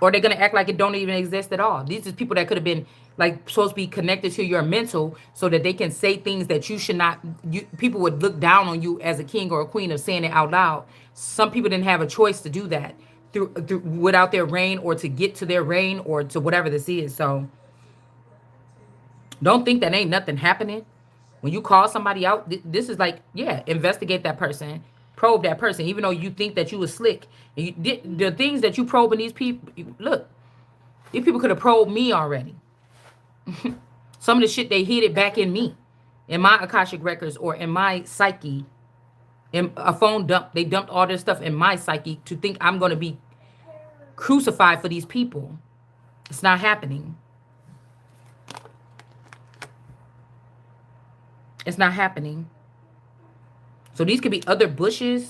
Or they're going to act like it don't even exist at all. These are people that could have been like supposed to be connected to your mental so that they can say things that you should not. People would look down on you as a king or a queen of saying it out loud. Some people didn't have a choice to do that through without their reign or to get to their reign or to whatever this is. So don't think that ain't nothing happening. When you call somebody out, this is like, yeah, investigate that person. Probe that person, even though you think that you was slick. The things that you probing these people, look, these people could have probed me already. Some of the shit they hid it back in me, in my Akashic records or in my psyche. In a phone dump, they dumped all this stuff in my psyche to think I'm going to be crucified for these people. It's not happening. It's not happening. So these could be other bushes.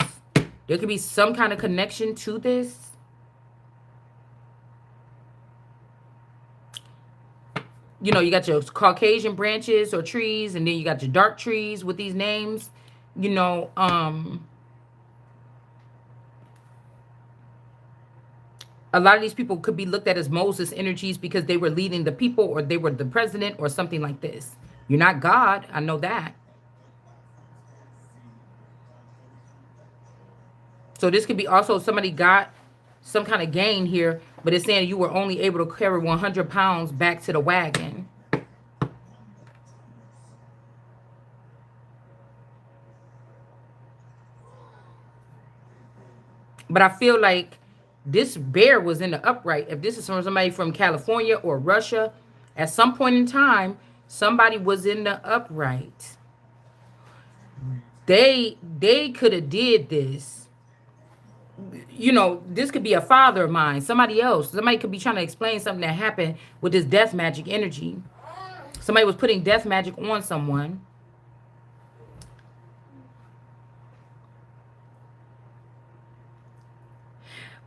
There could be some kind of connection to this. You know, you got your Caucasian branches or trees, and then you got your dark trees with these names. you know, a lot of these people could be looked at as Moses energies because they were leading the people or they were the president or something like this. You're not God. I know that. So this could be also somebody got some kind of gain here, but it's saying you were only able to carry 100 pounds back to the wagon. But I feel like this bear was in the upright. If this is from somebody from California or Russia, at some point in time, somebody was in the upright. They could have did this. You know, this could be a father of mine, somebody else. Somebody could be trying to explain something that happened with this death magic energy. Somebody was putting death magic on someone.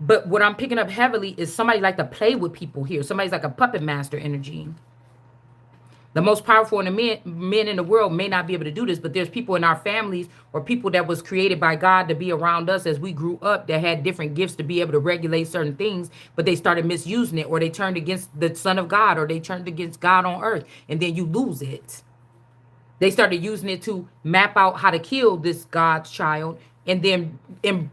But what I'm picking up heavily is somebody like to play with people here. Somebody's like a puppet master energy. The most powerful in the men in the world may not be able to do this, but there's people in our families or people that was created by God to be around us as we grew up that had different gifts to be able to regulate certain things, but they started misusing it, or they turned against the Son of God, or they turned against God on earth, and then you lose it. They started using it to map out how to kill this God's child and then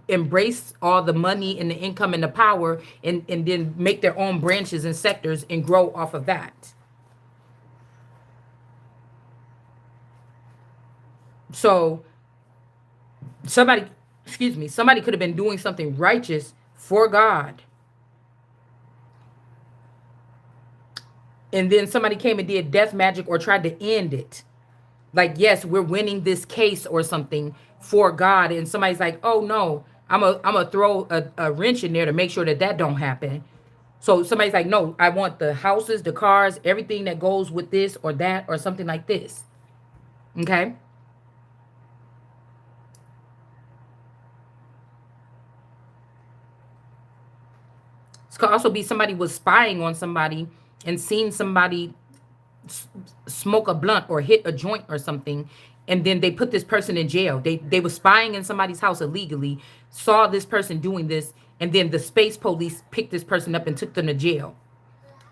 embrace all the money and the income and the power, and then make their own branches and sectors and grow off of that. So somebody, excuse me, somebody could have been doing something righteous for God. And then somebody came and did death magic or tried to end it. Like, yes, we're winning this case or something for God. And somebody's like, oh no, I'm a throw a wrench in there to make sure that that don't happen. So somebody's like, no, I want the houses, the cars, everything that goes with this or that or something like this. Okay. This could also be somebody was spying on somebody and seen somebody smoke a blunt or hit a joint or something, and then they put this person in jail. They were spying in somebody's house illegally, saw this person doing this, and then the space police picked this person up and took them to jail.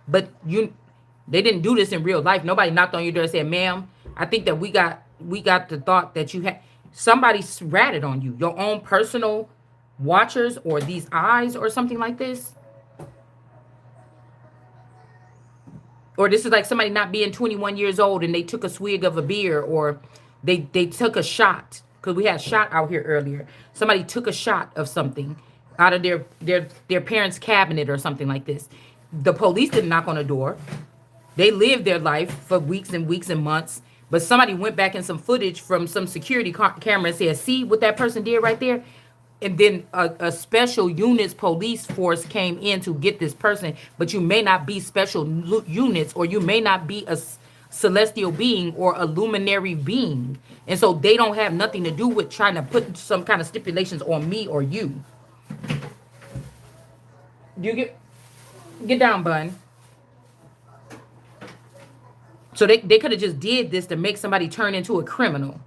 But they didn't do this in real life. Nobody knocked on your door and said, ma'am, I think that we got the thought that you had somebody ratted on you, your own personal watchers or these eyes or something like this. Or this is like somebody not being 21 years old and they took a swig of a beer, or they took a shot, because we had shot out here earlier. Somebody took a shot of something out of their parents' cabinet or something like this. The police didn't knock on the door. They lived their life for weeks and months. But somebody went back in some footage from some security camera and said, see what that person did right there? And then a special units police force came in to get this person. But you may not be special units, or you may not be a celestial being or a luminary being. And so they don't have nothing to do with trying to put some kind of stipulations on me or you. You get down, bun. So they could have just did this to make somebody turn into a criminal,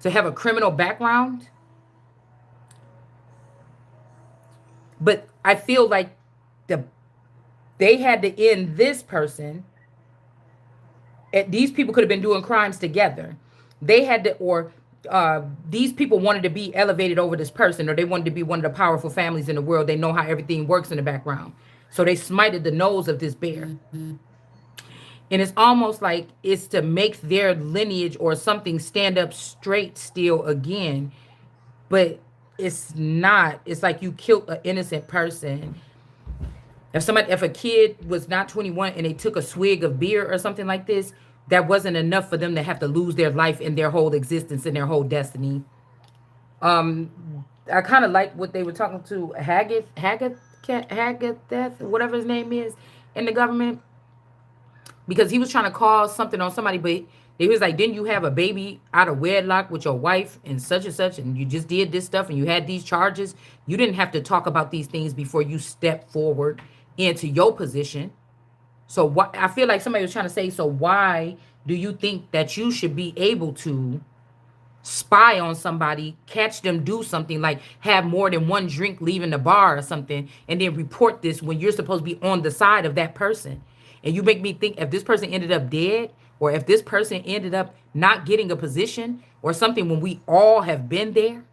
to have a criminal background. But I feel like they had to end this person. These people could have been doing crimes together. They had to, or these people wanted to be elevated over this person, or they wanted to be one of the powerful families in the world. They know how everything works in the background. So they smited the nose of this bear. And it's almost like it's to make their lineage or something stand up straight still again. But it's not. It's like you killed an innocent person. If a kid was not 21 and they took a swig of beer or something like this, that wasn't enough for them to have to lose their life and their whole existence and their whole destiny. I kind of like what they were talking to Haggath, whatever his name is, in the government, because he was trying to call something on somebody, but he was like, didn't you have a baby out of wedlock with your wife and such, and you just did this stuff and you had these charges? You didn't have to talk about these things before you step forward into your position. So what I feel like somebody was trying to say, so why do you think that you should be able to spy on somebody, catch them do something, like have more than one drink leaving the bar or something, and then report this when you're supposed to be on the side of that person. And you make me think, if this person ended up dead, or if this person ended up not getting a position or something, when we all have been there,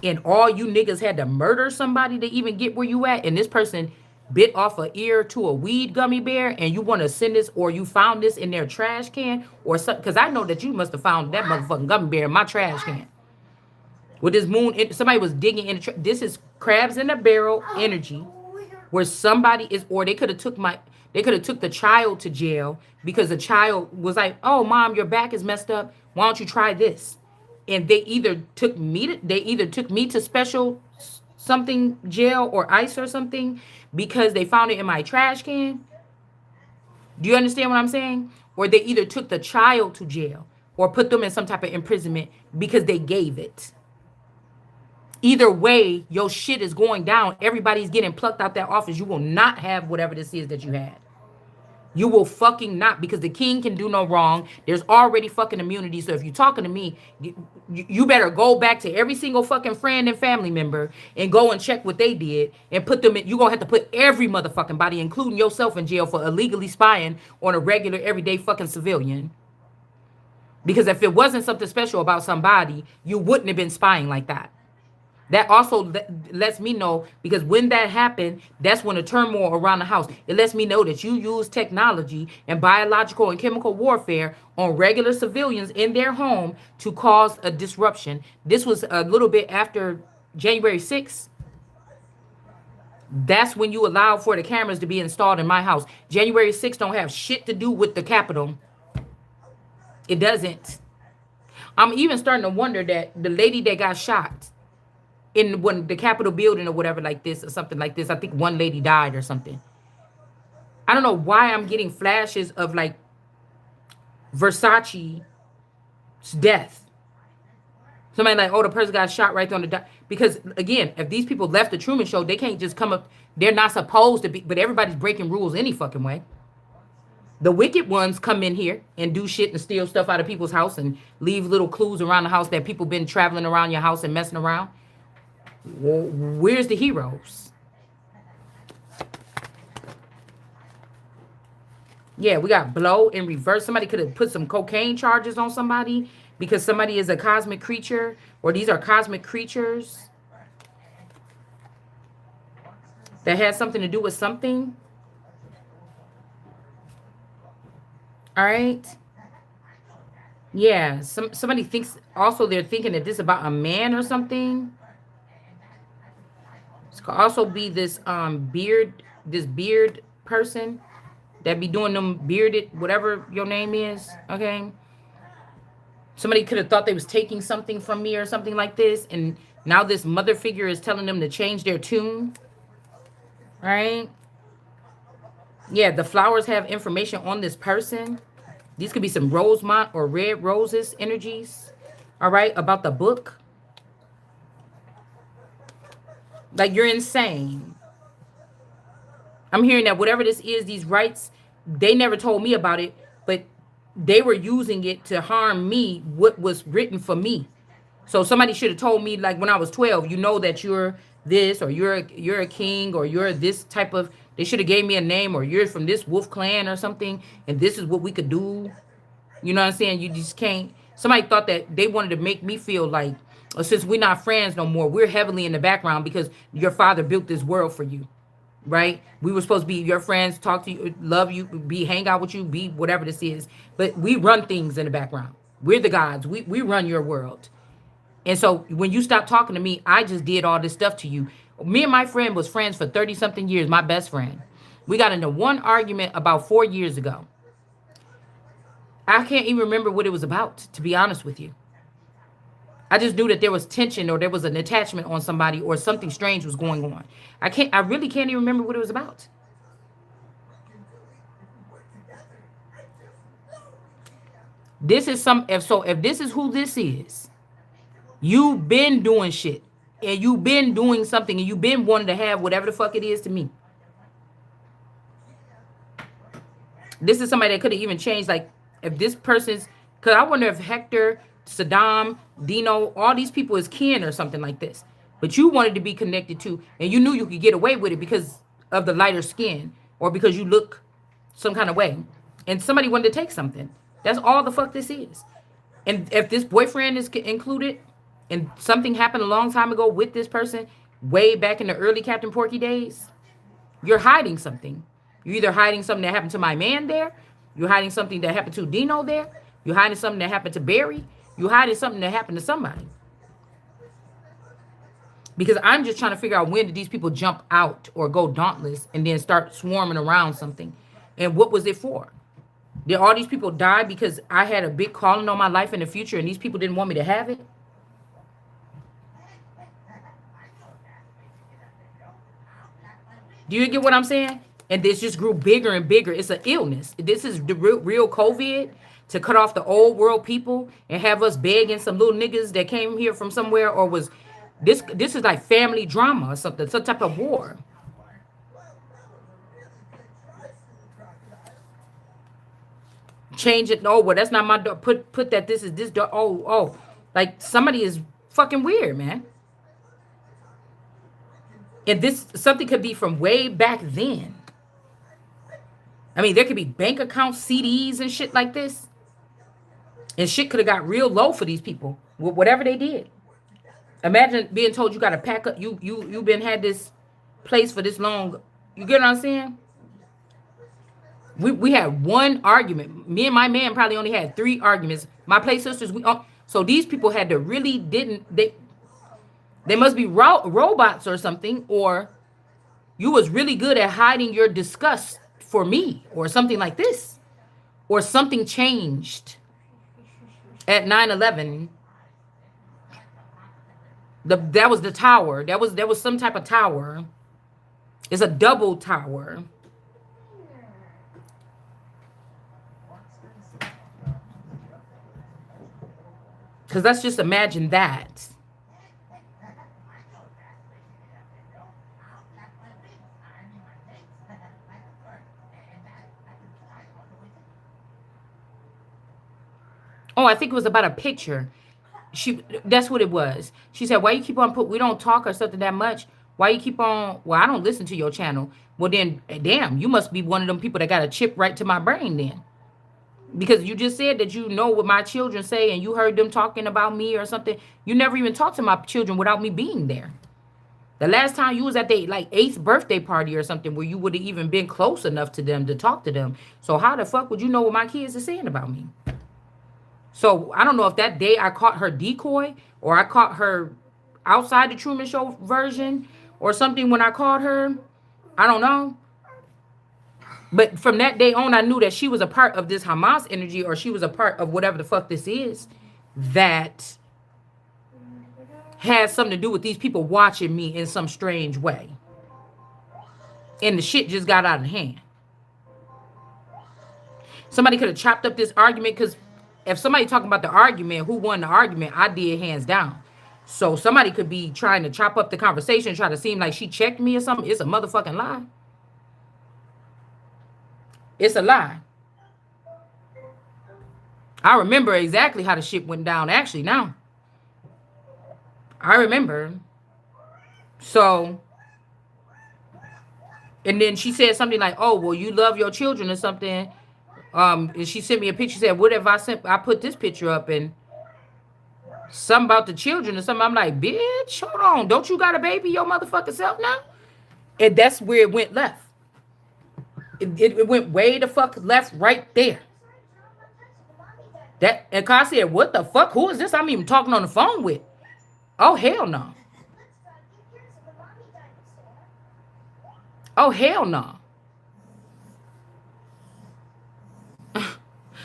and all you niggas had to murder somebody to even get where you at, and this person bit off a ear to a weed gummy bear, and you want to send this, or you found this in their trash can or something, because I know that you must have found that motherfucking gummy bear in my trash can with this moon. Somebody was digging in this is crabs in a barrel energy, where somebody is, or they could have took the child to jail because the child was like, oh mom, your back is messed up, why don't you try this? And they either took me to special something jail or ICE or something because they found it in my trash can. Do you understand what I'm saying? Or they either took the child to jail or put them in some type of imprisonment because they gave it. Either way, your shit is going down. Everybody's getting plucked out that office. You will not have whatever this is that you had. You will fucking not, because the king can do no wrong. There's already fucking immunity. So if you're talking to me, you better go back to every single fucking friend and family member and go and check what they did and put them in. You're going to have to put every motherfucking body, including yourself, in jail for illegally spying on a regular, everyday fucking civilian. Because if it wasn't something special about somebody, you wouldn't have been spying like that. That also lets me know, because when that happened, that's when the turmoil around the house, it lets me know that you use technology and biological and chemical warfare on regular civilians in their home to cause a disruption. This was a little bit after January 6th. That's when you allow for the cameras to be installed in my house. January 6th don't have shit to do with the Capitol. It doesn't. I'm even starting to wonder that the lady that got shot in when the Capitol building or whatever like this or something like this, I think one lady died or something. I don't know why I'm getting flashes of like Versace's death. Somebody like, oh, the person got shot right there on the because again, if these people left the Truman Show, they can't just come up. They're not supposed to be, but everybody's breaking rules any fucking way. The wicked ones come in here and do shit and steal stuff out of people's house and leave little clues around the house that people been traveling around your house and messing around. Well, where's the heroes? Yeah, we got blow in reverse. Somebody could have put some cocaine charges on somebody because somebody is a cosmic creature, or these are cosmic creatures that has something to do with something. All right. Yeah, somebody thinks also they're thinking that this is about a man or something. It could also be this beard person that be doing them bearded, whatever your name is, okay? Somebody could have thought they was taking something from me or something like this, and now this mother figure is telling them to change their tune, right? Yeah, the flowers have information on this person. These could be some Rosemont or red roses energies, all right, about the book. Like, you're insane. I'm hearing that whatever this is, these rights, they never told me about it, but they were using it to harm me, what was written for me. So somebody should have told me, like when I was 12, you know that you're this, or you're a king, or you're this type of, they should have gave me a name, or you're from this wolf clan or something, and this is what we could do. You know what I'm saying? You just can't. Somebody thought that they wanted to make me feel like, since we're not friends no more, we're heavily in the background because your father built this world for you, right? We were supposed to be your friends, talk to you, love you, hang out with you, be whatever this is. But we run things in the background. We're the gods. We run your world. And so when you stop talking to me, I just did all this stuff to you. Me and my friend was friends for 30 something years, my best friend. We got into one argument about 4 years ago. I can't even remember what it was about, to be honest with you. I just knew that there was tension, or there was an attachment on somebody, or something strange was going on. I really can't even remember what it was about. This is if this is who this is, you've been doing shit, and you've been doing something, and you've been wanting to have whatever the fuck it is to me. This is somebody that could have even changed, like, if this person's, because I wonder if Hector Saddam, Dino, all these people is kin or something like this. But you wanted to be connected to, and you knew you could get away with it because of the lighter skin or because you look some kind of way. And somebody wanted to take something. That's all the fuck this is. And if this boyfriend is included and something happened a long time ago with this person, way back in the early Captain Porky days, you're hiding something. You're either hiding something that happened to my man there, you're hiding something that happened to Dino there, you're hiding something that happened to Barry, you're hiding something that happened to somebody. Because I'm just trying to figure out, when did these people jump out or go dauntless and then start swarming around something? And what was it for? Did all these people die because I had a big calling on my life in the future and these people didn't want me to have it? Do you get what I'm saying? And this just grew bigger and bigger. It's an illness. This is the real COVID to cut off the old world people and have us begging some little niggas that came here from somewhere, or was this is like family drama or something, some type of war. Change it. Oh, well, that's not my door. Put that this is this door. Oh. Like somebody is fucking weird, man. And this something could be from way back then. I mean, there could be bank accounts, CDs, and shit like this. And shit could have got real low for these people, whatever they did. Imagine being told you got to pack up. You've been had this place for this long. You get what I'm saying? We had one argument. Me and my man probably only had 3 arguments. My play sisters, so these people had to really they must be robots or something, or you was really good at hiding your disgust for me or something like this, or something changed at 9/11. That was the tower. There was some type of tower. It's a double tower. Because let's just imagine that. Oh, I think it was about a picture. That's what it was. She said, why you keep on we don't talk or something that much. Why you keep on, well, I don't listen to your channel. Well then, damn, you must be one of them people that got a chip right to my brain then. Because you just said that you know what my children say and you heard them talking about me or something. You never even talked to my children without me being there. The last time you was at their like 8th birthday party or something where you would have even been close enough to them to talk to them. So how the fuck would you know what my kids are saying about me? So I don't know if that day I caught her decoy or I caught her outside the Truman Show version or something when I caught her. I don't know. But from that day on, I knew that she was a part of this Hamas energy, or she was a part of whatever the fuck this is that has something to do with these people watching me in some strange way. And the shit just got out of hand. Somebody could have chopped up this argument, because if somebody talking about the argument, who won the argument, I did hands down. So somebody could be trying to chop up the conversation, try to seem like she checked me or something. It's a motherfucking lie. It's a lie. I remember exactly how the shit went down. Actually, now I remember. So, and then she said something like, "Oh, well, you love your children or something." And she sent me a picture. She said, "What if I put this picture up and something about the children or something?" I'm like, "Bitch, hold on. Don't you got a baby your motherfucking self now?" And that's where it went left. It went way the fuck left right there. That, and Kai said, "What the fuck? Who is this I'm even talking on the phone with?" Oh, hell no. Oh, hell no.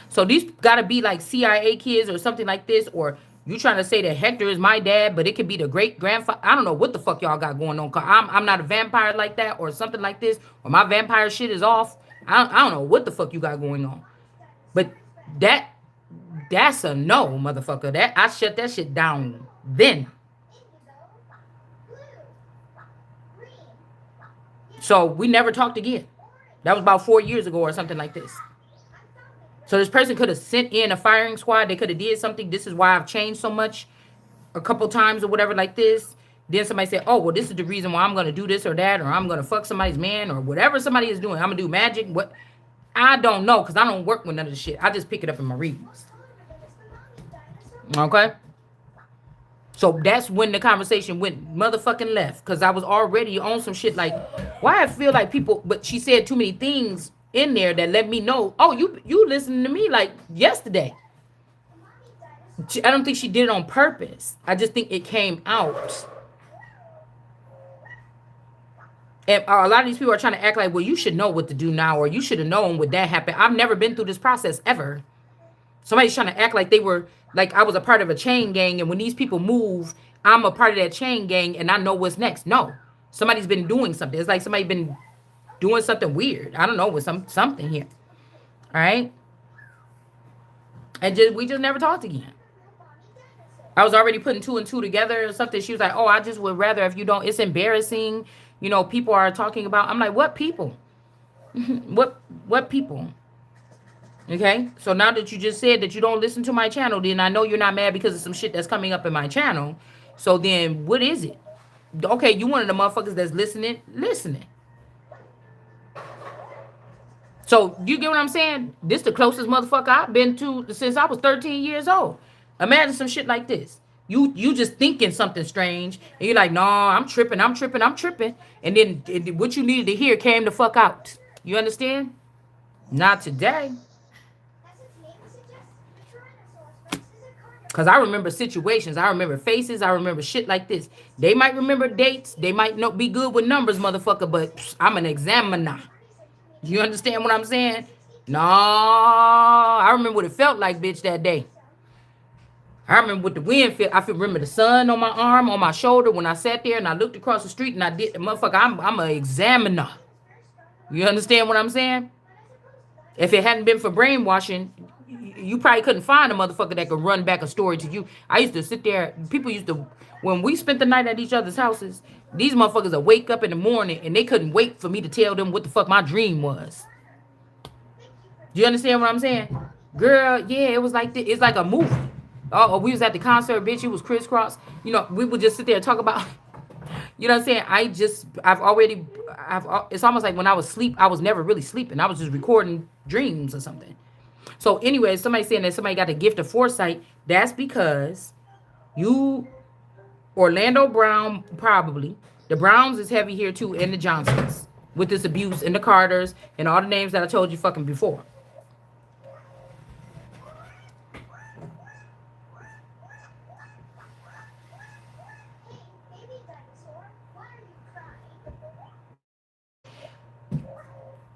So these gotta be like CIA kids or something like this, or you trying to say that Hector is my dad, but it could be the great grandfather. I don't know what the fuck y'all got going on. Cause I'm not a vampire like that, or something like this, or my vampire shit is off. I don't know what the fuck you got going on. But that's a no, motherfucker. That I shut that shit down then. So we never talked again. That was about 4 years ago or something like this. So this person could have sent in a firing squad. They could have did something. This is why I've changed so much a couple times or whatever like this. Then somebody said, oh, well, this is the reason why I'm going to do this or that, or I'm going to fuck somebody's man or whatever somebody is doing. I'm going to do magic. What? I don't know because I don't work with none of the shit. I just pick it up in my readings. Okay? So that's when the conversation went motherfucking left because I was already on some shit like, why I feel like people, but she said too many things in there that let me know, oh, you listening to me like yesterday. I don't think she did it on purpose. I just think it came out. And a lot of these people are trying to act like, well, you should know what to do now, or you should have known what that happened. I've never been through this process ever. Somebody's trying to act like they were, like I was a part of a chain gang, and when these people move, I'm a part of that chain gang, and I know what's next. No, somebody's been doing something. It's like somebody been doing something weird. I don't know, with something here. All right, and we just never talked again. I was already putting two and two together or something. She was like, oh, I just would rather if you don't. It's embarrassing. You know, people are talking about. I'm like, what people? what people? Okay, so now that you just said that you don't listen to my channel, then I know you're not mad because of some shit that's coming up in my channel. So then what is it? Okay, you one of the motherfuckers that's listening. So you get what I'm saying? This the closest motherfucker I've been to since I was 13 years old. Imagine some shit like this. You just thinking something strange, and you're like, no, I'm tripping. And then what you needed to hear came the fuck out. You understand? Not today. Because I remember situations. I remember faces. I remember shit like this. They might remember dates. They might not be good with numbers, motherfucker, but I'm an examiner. You understand what I'm saying? No, I remember what it felt like, bitch, that day. I remember what the wind felt. I remember the sun on my arm, on my shoulder when I sat there and I looked across the street and I did the motherfucker. I'm an examiner. You understand what I'm saying? If it hadn't been for brainwashing, you probably couldn't find a motherfucker that could run back a story to you. I used to sit there. People used to, when we spent the night at each other's houses, these motherfuckers would wake up in the morning and they couldn't wait for me to tell them what the fuck my dream was. Do you understand what I'm saying? Girl, yeah, it was like this. It's like a movie. Oh, we was at the concert, bitch. It was crisscross. You know, we would just sit there and talk about, you know what I'm saying? It's almost like when I was asleep, I was never really sleeping. I was just recording dreams or something. So anyway, somebody saying that somebody got the gift of foresight. That's because you, Orlando Brown, probably. The Browns is heavy here too, and the Johnsons. With this abuse, and the Carters, and all the names that I told you fucking before.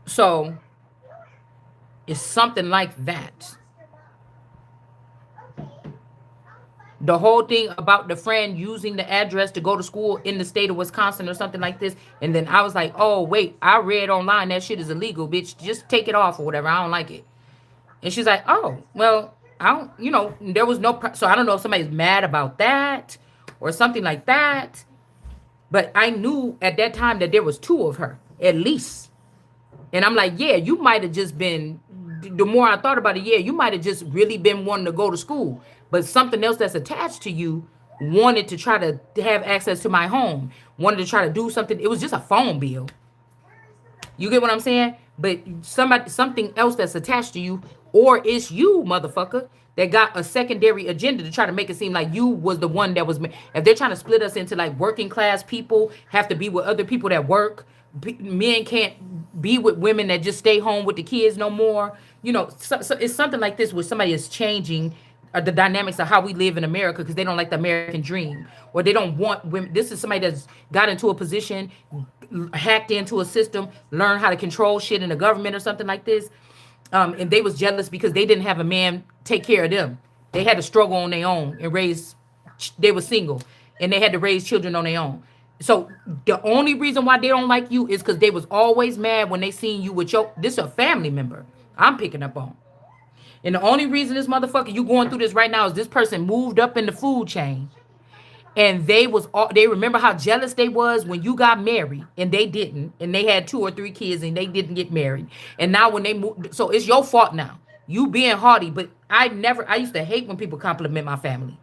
So it's something like that. The whole thing about the friend using the address to go to school in the state of Wisconsin or something like this. And then I was like, oh, wait, I read online that shit is illegal, bitch. Just take it off or whatever. I don't like it. And she's like, oh, well, I don't, you know, there was no, so I don't know if somebody's mad about that or something like that. But I knew at that time that there was two of her, at least. And I'm like, yeah, you might have just been, the more I thought about it, yeah, you might have just really been wanting to go to school. But something else that's attached to you wanted to try to have access to my home, wanted to try to do something. It was just a phone bill. You get what I'm saying? But something else that's attached to you, or it's you, motherfucker, that got a secondary agenda to try to make it seem like you was the one that was. If they're trying to split us into like working class people, have to be with other people that work. Men can't be with women that just stay home with the kids no more. You know, so it's something like this where somebody is changing the dynamics of how we live in America because they don't like the American dream, or they don't want women. This is somebody that's got into a position, hacked into a system, learned how to control shit in the government or something like this. And they was jealous because they didn't have a man take care of them. They had to struggle on their own and raise. They were single and they had to raise children on their own. So the only reason why they don't like you is because they was always mad when they seen you with this a family member. I'm picking up on. And the only reason this motherfucker you going through this right now is this person moved up in the food chain. And they remember how jealous they was when you got married and they didn't. And they had 2 or 3 kids and they didn't get married. And now when they moved, so it's your fault now. You being haughty, but I used to hate when people compliment my family.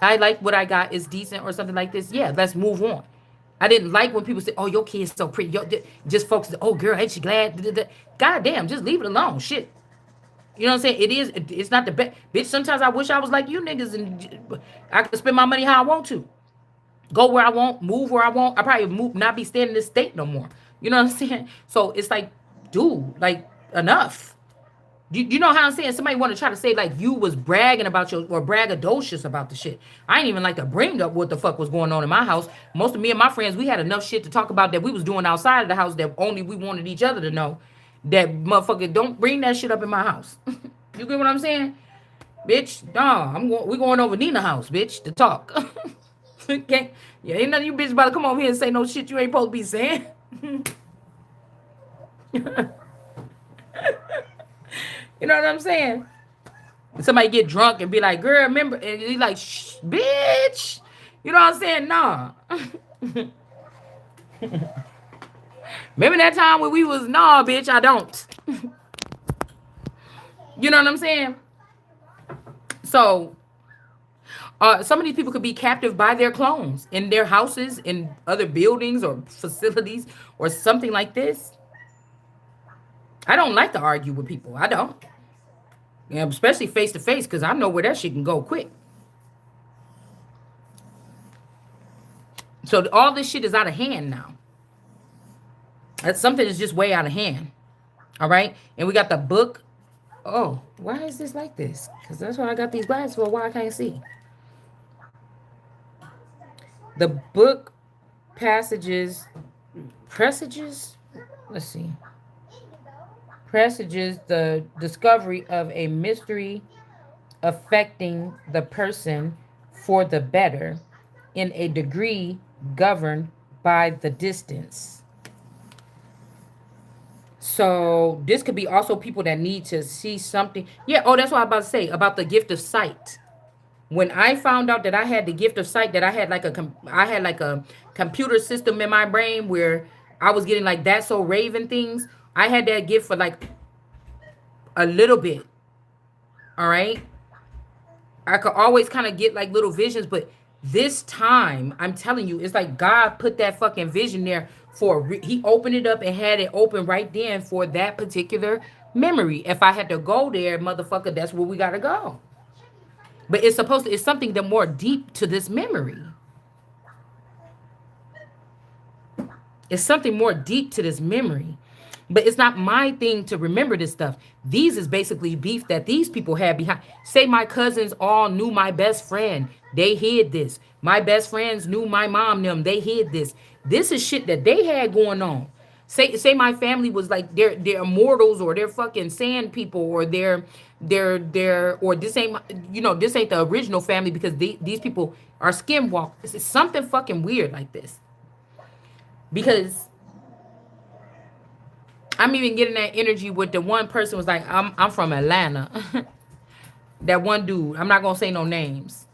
I like what I got is decent or something like this. Yeah, let's move on. I didn't like when people say, "Oh, your kid's so pretty." Just focus. Oh, girl, ain't she glad? God damn, just leave it alone. Shit. You know what I'm saying? It's not the best. Bitch, sometimes I wish I was like you niggas and I could spend my money how I want to. Go where I want, move where I want. I probably move, not be staying in this state no more. You know what I'm saying? So it's like, dude, like enough. You know how I'm saying? Somebody want to try to say like you was bragging about your or braggadocious about the shit. I ain't even like to bring up what the fuck was going on in my house. Most of me and my friends, we had enough shit to talk about that we was doing outside of the house that only we wanted each other to know. That motherfucker don't bring that shit up in my house. You get what I'm saying? Bitch, nah, we going over Nina house, bitch, to talk. Okay. Yeah, ain't none of you bitches about to come over here and say no shit you ain't supposed to be saying. You know what I'm saying? Somebody get drunk and be like, girl, remember? And he's like, shh, bitch. You know what I'm saying? Nah. Remember that time when we was, nah, bitch, I don't. You know what I'm saying? So, some of these people could be captive by their clones in their houses, in other buildings or facilities or something like this. I don't like to argue with people. I don't. Yeah, especially face to face, because I know where that shit can go quick. So all this shit is out of hand now. That's something that's just way out of hand. All right. And we got the book. Oh, why is this like this? Because that's why I got these glasses for. Why I can't see. The book passages, presages. Let's see. Presages the discovery of a mystery affecting the person for the better in a degree governed by the distance. So this could be also people that need to see something. Yeah, oh, that's what I'm about to say about the gift of sight. When I found out that I had the gift of sight, that I had like a computer system in my brain where I was getting like that so Raven things. I had that gift for like a little bit. All right. I could always kind of get like little visions, but this time, I'm telling you, it's like God put that fucking vision there he opened it up and had it open right then for that particular memory. If I had to go there, motherfucker, that's where we gotta go. But it's something that more deep to this memory. It's something more deep to this memory. But it's not my thing to remember this stuff. These is basically beef that these people had behind. Say my cousins all knew my best friend. They hid this. My best friends knew my mom, them. They hid this. This is shit that they had going on. Say my family was like they're immortals or they're fucking sand people or they're or this ain't this ain't the original family because these people are skinwalkers. It's something fucking weird like this. Because I'm even getting that energy with the one person was like, I'm from Atlanta. That one dude, I'm not gonna say no names.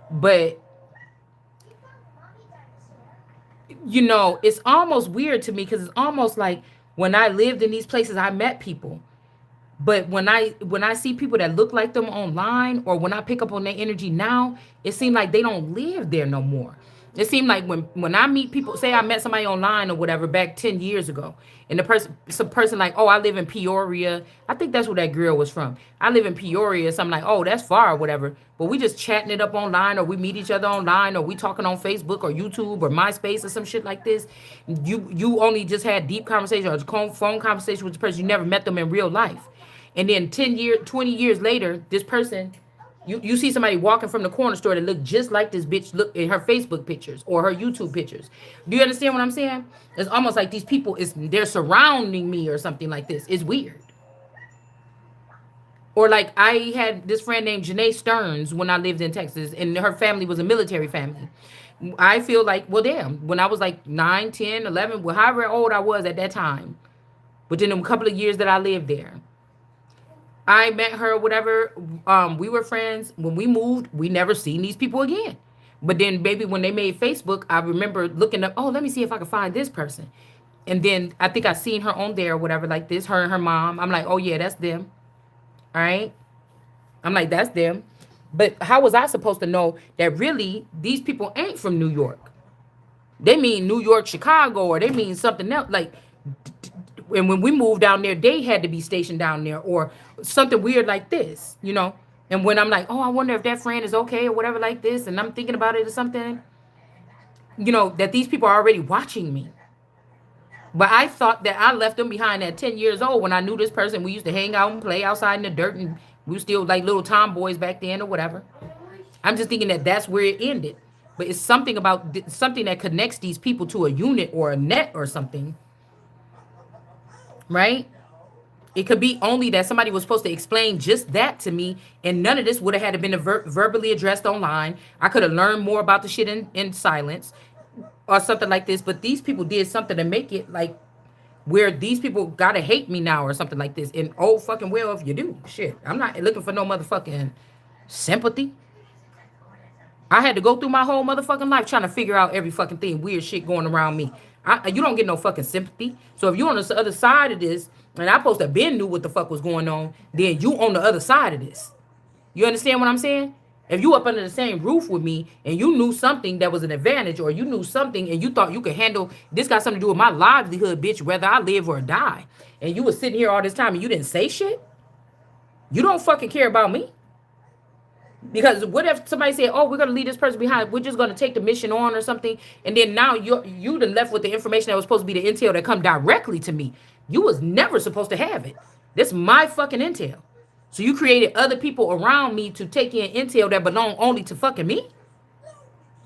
But it's almost weird to me because it's almost like when I lived in these places, I met people. But when I see people that look like them online or when I pick up on their energy now, it seems like they don't live there no more. It seemed like when I meet people, say I met somebody online or whatever back 10 years ago, and some person like, oh, I live in Peoria. I think that's where that girl was from. I live in Peoria. So I'm like, oh, that's far or whatever. But we just chatting it up online or we meet each other online or we talking on Facebook or YouTube or MySpace or some shit like this. You only just had deep conversation or phone conversation with the person. You never met them in real life. And then 10 years, 20 years later, this person, you see somebody walking from the corner store that look just like this bitch look in her Facebook pictures or her YouTube pictures. Do you understand what I'm saying? It's almost like these people, they're surrounding me or something like this. It's weird. Or like I had this friend named Janae Stearns when I lived in Texas and her family was a military family. I feel like, well, damn, when I was like 9, 10, 11, well, however old I was at that time, within a couple of years that I lived there, I met her, whatever. We were friends. When we moved, we never seen these people again. But then, baby, when they made Facebook, I remember looking up, oh, let me see if I can find this person. And then I think I seen her on there or whatever like this, her and her mom. I'm like, oh yeah, that's them. All right. I'm like, that's them. But how was I supposed to know that really these people ain't from New York? They mean New York, Chicago, or they mean something else. Like, and when we moved down there, they had to be stationed down there or something weird like this, you know? And when I'm like, oh, I wonder if that friend is okay or whatever like this, and I'm thinking about it or something, you know, that these people are already watching me. But I thought that I left them behind at 10 years old when I knew this person. We used to hang out and play outside in the dirt, and we were still like little tomboys back then or whatever. I'm just thinking that that's where it ended. But it's something about something that connects these people to a unit or a net or something, right? It could be only that somebody was supposed to explain just that to me, and none of this would have had to been verbally addressed online. I could have learned more about the shit in silence or something like this. But these people did something to make it like where these people gotta hate me now or something like this. And oh fucking well if you do. Shit. I'm not looking for no motherfucking sympathy. I had to go through my whole motherfucking life trying to figure out every fucking thing, weird shit going around me. You don't get no fucking sympathy. So if you're on the other side of this, and I supposed to have been knew what the fuck was going on, then you on the other side of this. You understand what I'm saying? If you up under the same roof with me and you knew something that was an advantage, or you knew something and you thought you could handle, this got something to do with my livelihood, bitch, whether I live or die, and you was sitting here all this time and you didn't say shit, you don't fucking care about me. Because what if somebody said, oh, we're going to leave this person behind, we're just going to take the mission on or something, and then now you done left with the information that was supposed to be the intel that come directly to me. You was never supposed to have it. This is my fucking intel. So you created other people around me to take in intel that belong only to fucking me?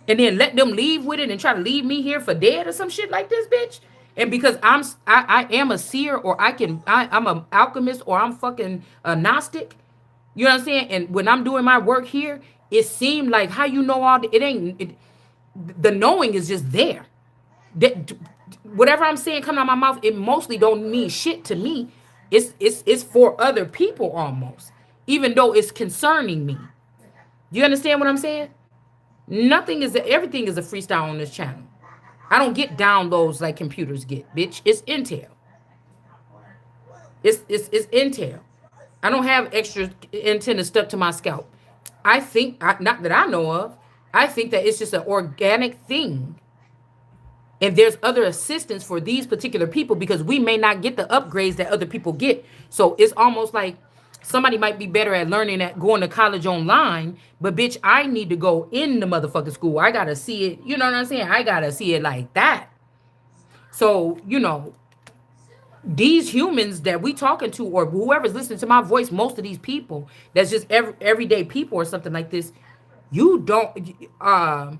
And then let them leave with it and try to leave me here for dead or some shit like this, bitch? And because I am a seer, or I'm an alchemist, or I'm fucking a Gnostic. You know what I'm saying? And when I'm doing my work here, it seemed like how you know all the knowing is just there. That whatever I'm saying coming out my mouth, it mostly don't mean shit to me. It's for other people almost, even though it's concerning me. You understand what I'm saying? Everything is a freestyle on this channel. I don't get downloads like computers get, bitch. It's intel. It's intel. I don't have extra antenna stuck to my scalp. I think, not that I know of, I think that it's just an organic thing. And there's other assistance for these particular people because we may not get the upgrades that other people get. So it's almost like somebody might be better at learning at going to college online, but bitch, I need to go in the motherfucking school. I got to see it. You know what I'm saying? I got to see it like that. So, you know, these humans that we talking to, or whoever's listening to my voice, most of these people that's just everyday people or something like this, you don't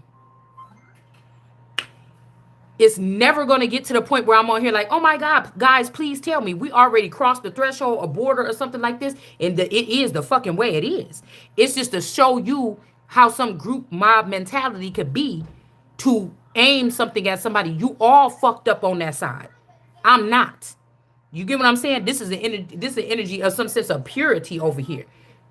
it's never going to get to the point where I'm on here like, oh my God, guys, please tell me. We already crossed the threshold, a border or something like this, and it is the fucking way it is. It's just to show you how some group mob mentality could be to aim something at somebody. You all fucked up on that side. I'm not. You get what I'm saying? This is an energy of some sense of purity over here.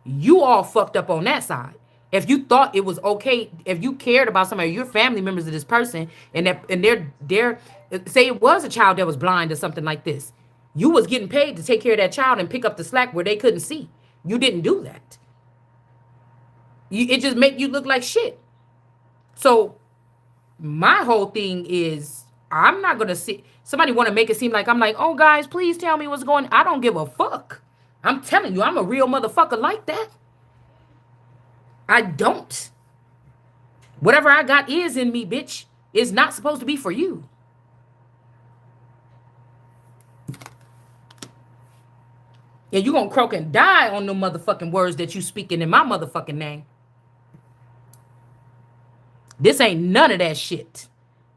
You all fucked up on that side. If you thought it was okay, if you cared about somebody, your family members of this person, and they're say it was a child that was blind or something like this, you was getting paid to take care of that child and pick up the slack where they couldn't see. You didn't do that. It just make you look like shit. So my whole thing is, I'm not gonna see somebody want to make it seem like I'm like, oh guys, please tell me what's going on. I don't give a fuck. I'm telling you, I'm a real motherfucker like that. I don't. Whatever I got is in me, bitch. It's not supposed to be for you. And you gonna croak and die on the motherfucking words that you speaking in my motherfucking name. This ain't none of that shit.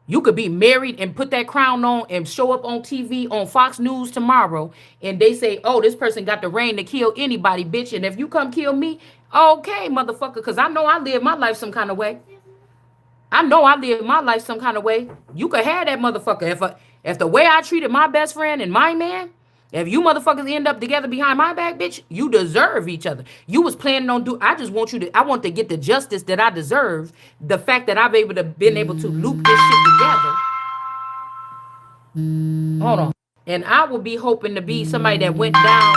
You could be married and put that crown on and show up on TV on Fox News tomorrow, and they say, oh, this person got the reign to kill anybody, bitch. And if you come kill me, okay, motherfucker, because I know I live my life some kind of way. I know I live my life some kind of way. You could have that motherfucker. If the way I treated my best friend and my man, if you motherfuckers end up together behind my back, bitch, you deserve each other. You was planning on I just want you to, I want to get the justice that I deserve. The fact that I've been able to loop this shit together. Hold on. And I would be hoping to be somebody that went down.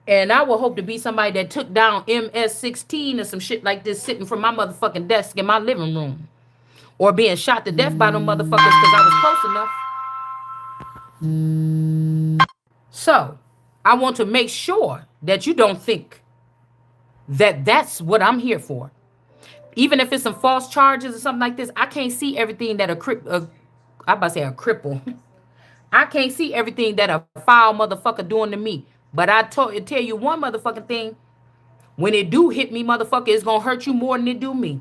And I would hope to be somebody that took down MS-16 or some shit like this sitting from my motherfucking desk in my living room. Or being shot to death by them motherfuckers because I was close enough. So, I want to make sure that you don't think that that's what I'm here for. Even if it's some false charges or something like this, I can't see everything that I'm about to say a cripple. I can't see everything that a foul motherfucker doing to me. But tell you one motherfucking thing. When it do hit me, motherfucker, it's gonna hurt you more than it do me.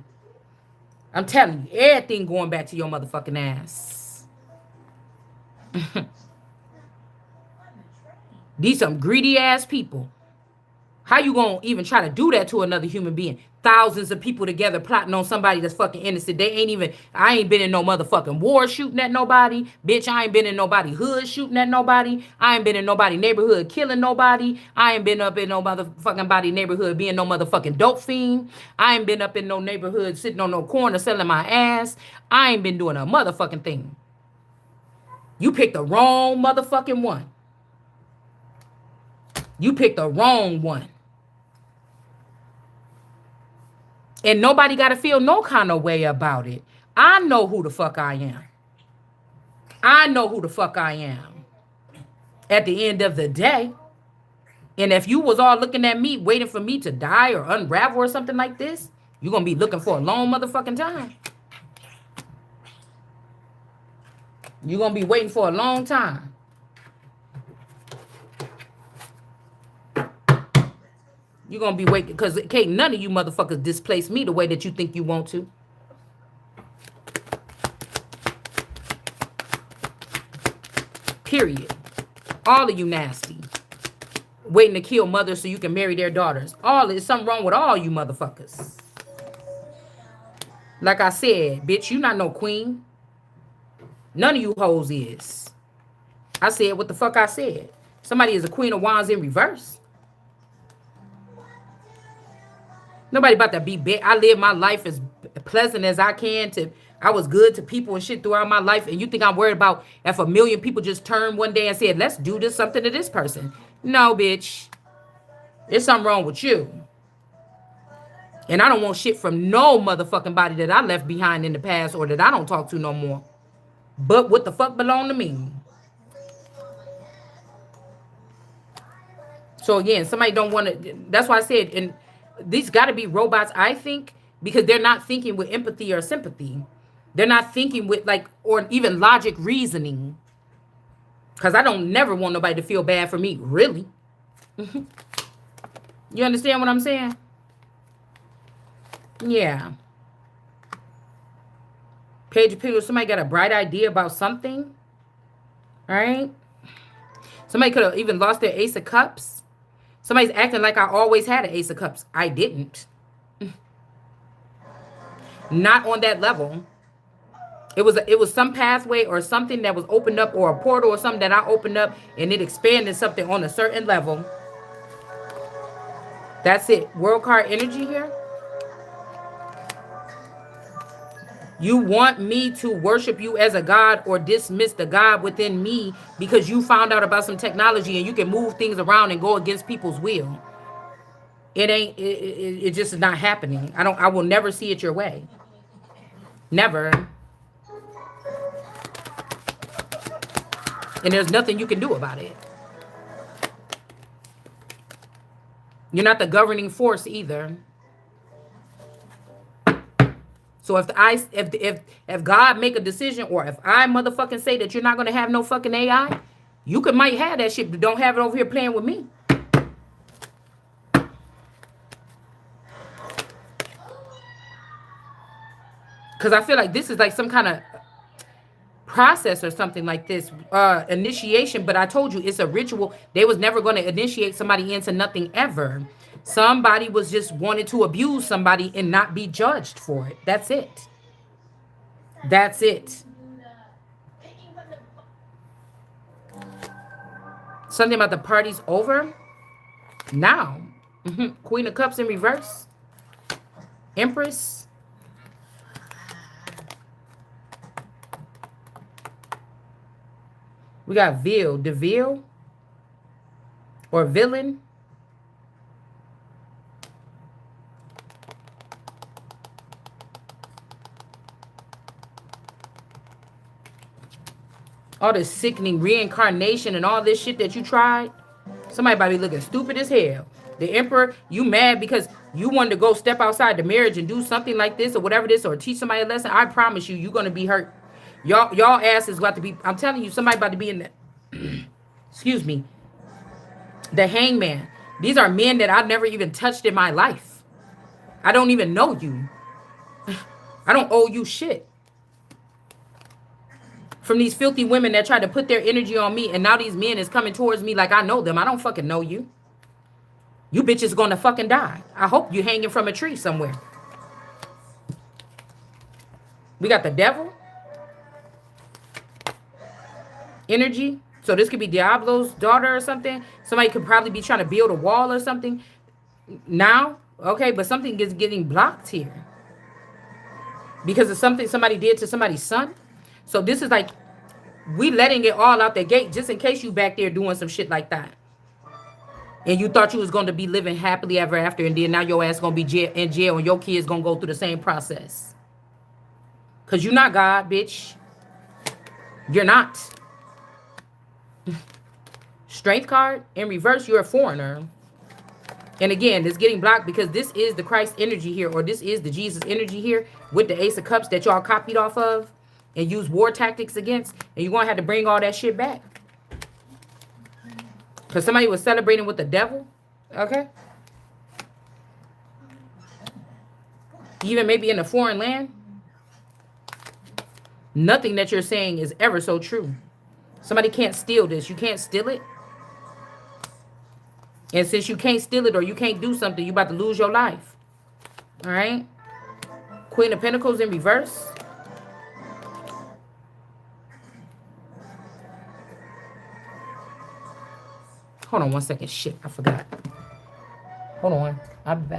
I'm telling you, everything going back to your motherfucking ass. These some greedy ass people. How you gonna even try to do that to another human being? Thousands of people together plotting on somebody that's fucking innocent. I ain't been in no motherfucking war shooting at nobody. Bitch, I ain't been in nobody hood shooting at nobody. I ain't been in nobody neighborhood killing nobody. I ain't been up in no motherfucking body neighborhood being no motherfucking dope fiend. I ain't been up in no neighborhood sitting on no corner selling my ass. I ain't been doing a motherfucking thing. You picked the wrong motherfucking one. You picked the wrong one. And nobody got to feel no kind of way about it. I know who the fuck I am. I know who the fuck I am. At the end of the day. And if you was all looking at me, waiting for me to die or unravel or something like this, you're going to be looking for a long motherfucking time. You're going to be waiting for a long time. You're going to be waiting because can't none of you motherfuckers displace me the way that you think you want to. Period. All of you nasty. Waiting to kill mothers so you can marry their daughters. There's something wrong with all you motherfuckers. Like I said, bitch, you not no queen. None of you hoes is. I said what the fuck I said. Somebody is a queen of wands in reverse. Nobody about to be bad. I live my life as pleasant as I can. I was good to people and shit throughout my life. And you think I'm worried about if a million people just turned one day and said, let's do something to this person? No, bitch. There's something wrong with you. And I don't want shit from no motherfucking body that I left behind in the past or that I don't talk to no more. But what the fuck belong to me? So again, somebody don't want to. That's why I said, and these got to be robots, I think, because they're not thinking with empathy or sympathy. They're not thinking with or even logic reasoning. Because I don't never want nobody to feel bad for me, really. You understand what I'm saying? Yeah. Page of Pentacles, somebody got a bright idea about something. All right? Somebody could have even lost their Ace of Cups. Somebody's acting like I always had an Ace of Cups. I didn't. Not on that level. It was some pathway or something that was opened up, or a portal or something that I opened up, and it expanded something on a certain level. That's it. World card energy here. You want me to worship you as a god or dismiss the God within me because you found out about some technology and you can move things around and go against people's will. It just is not happening. I will never see it your way. Never. And there's nothing you can do about it. You're not the governing force either. So if God make a decision, or if I motherfucking say that you're not gonna have no fucking AI, you might have that shit, but don't have it over here playing with me. Because I feel like this is like some kind of process or something like this, initiation. But I told you it's a ritual. They was never going to initiate somebody into nothing ever. Somebody was just wanted to abuse somebody and not be judged for it. That's it. That's it. Something about the party's over now. Queen of Cups in reverse. Empress. We got DeVille, or villain. All this sickening reincarnation and all this shit that you tried. Somebody might be looking stupid as hell. The Emperor, you mad because you wanted to go step outside the marriage and do something like this or whatever this, or teach somebody a lesson. I promise you're gonna be hurt. Y'all ass is about to be, I'm telling you, somebody about to be in the excuse me, the hangman. These are men that I've never even touched in my life. I don't even know you. I don't owe you shit. From these filthy women that try to put their energy on me, and now these men is coming towards me like I know them. I don't fucking know you. You bitches gonna fucking die. I hope you hanging from a tree somewhere. We got the devil. Energy. So this could be Diablo's daughter or something. Somebody could probably be trying to build a wall or something. Now, okay, but something is getting blocked here. Because of something somebody did to somebody's son. So this is like, we letting it all out the gate just in case you back there doing some shit like that. And you thought you was going to be living happily ever after, and then now your ass going to be in jail and your kids going to go through the same process. Because you're not God, bitch. You're not. Strength card in reverse, you're a foreigner. And again, it's getting blocked because this is the Christ energy here, or this is the Jesus energy here with the Ace of Cups that y'all copied off of and use war tactics against, and you're going to have to bring all that shit back. Because somebody was celebrating with the devil, okay? Even maybe in a foreign land. Nothing that you're saying is ever so true. Somebody can't steal this. You can't steal it. And since you can't steal it or you can't do something, you're about to lose your life. All right? Queen of Pentacles in reverse. Hold on one second. Shit, I forgot. Hold on. I'll be back.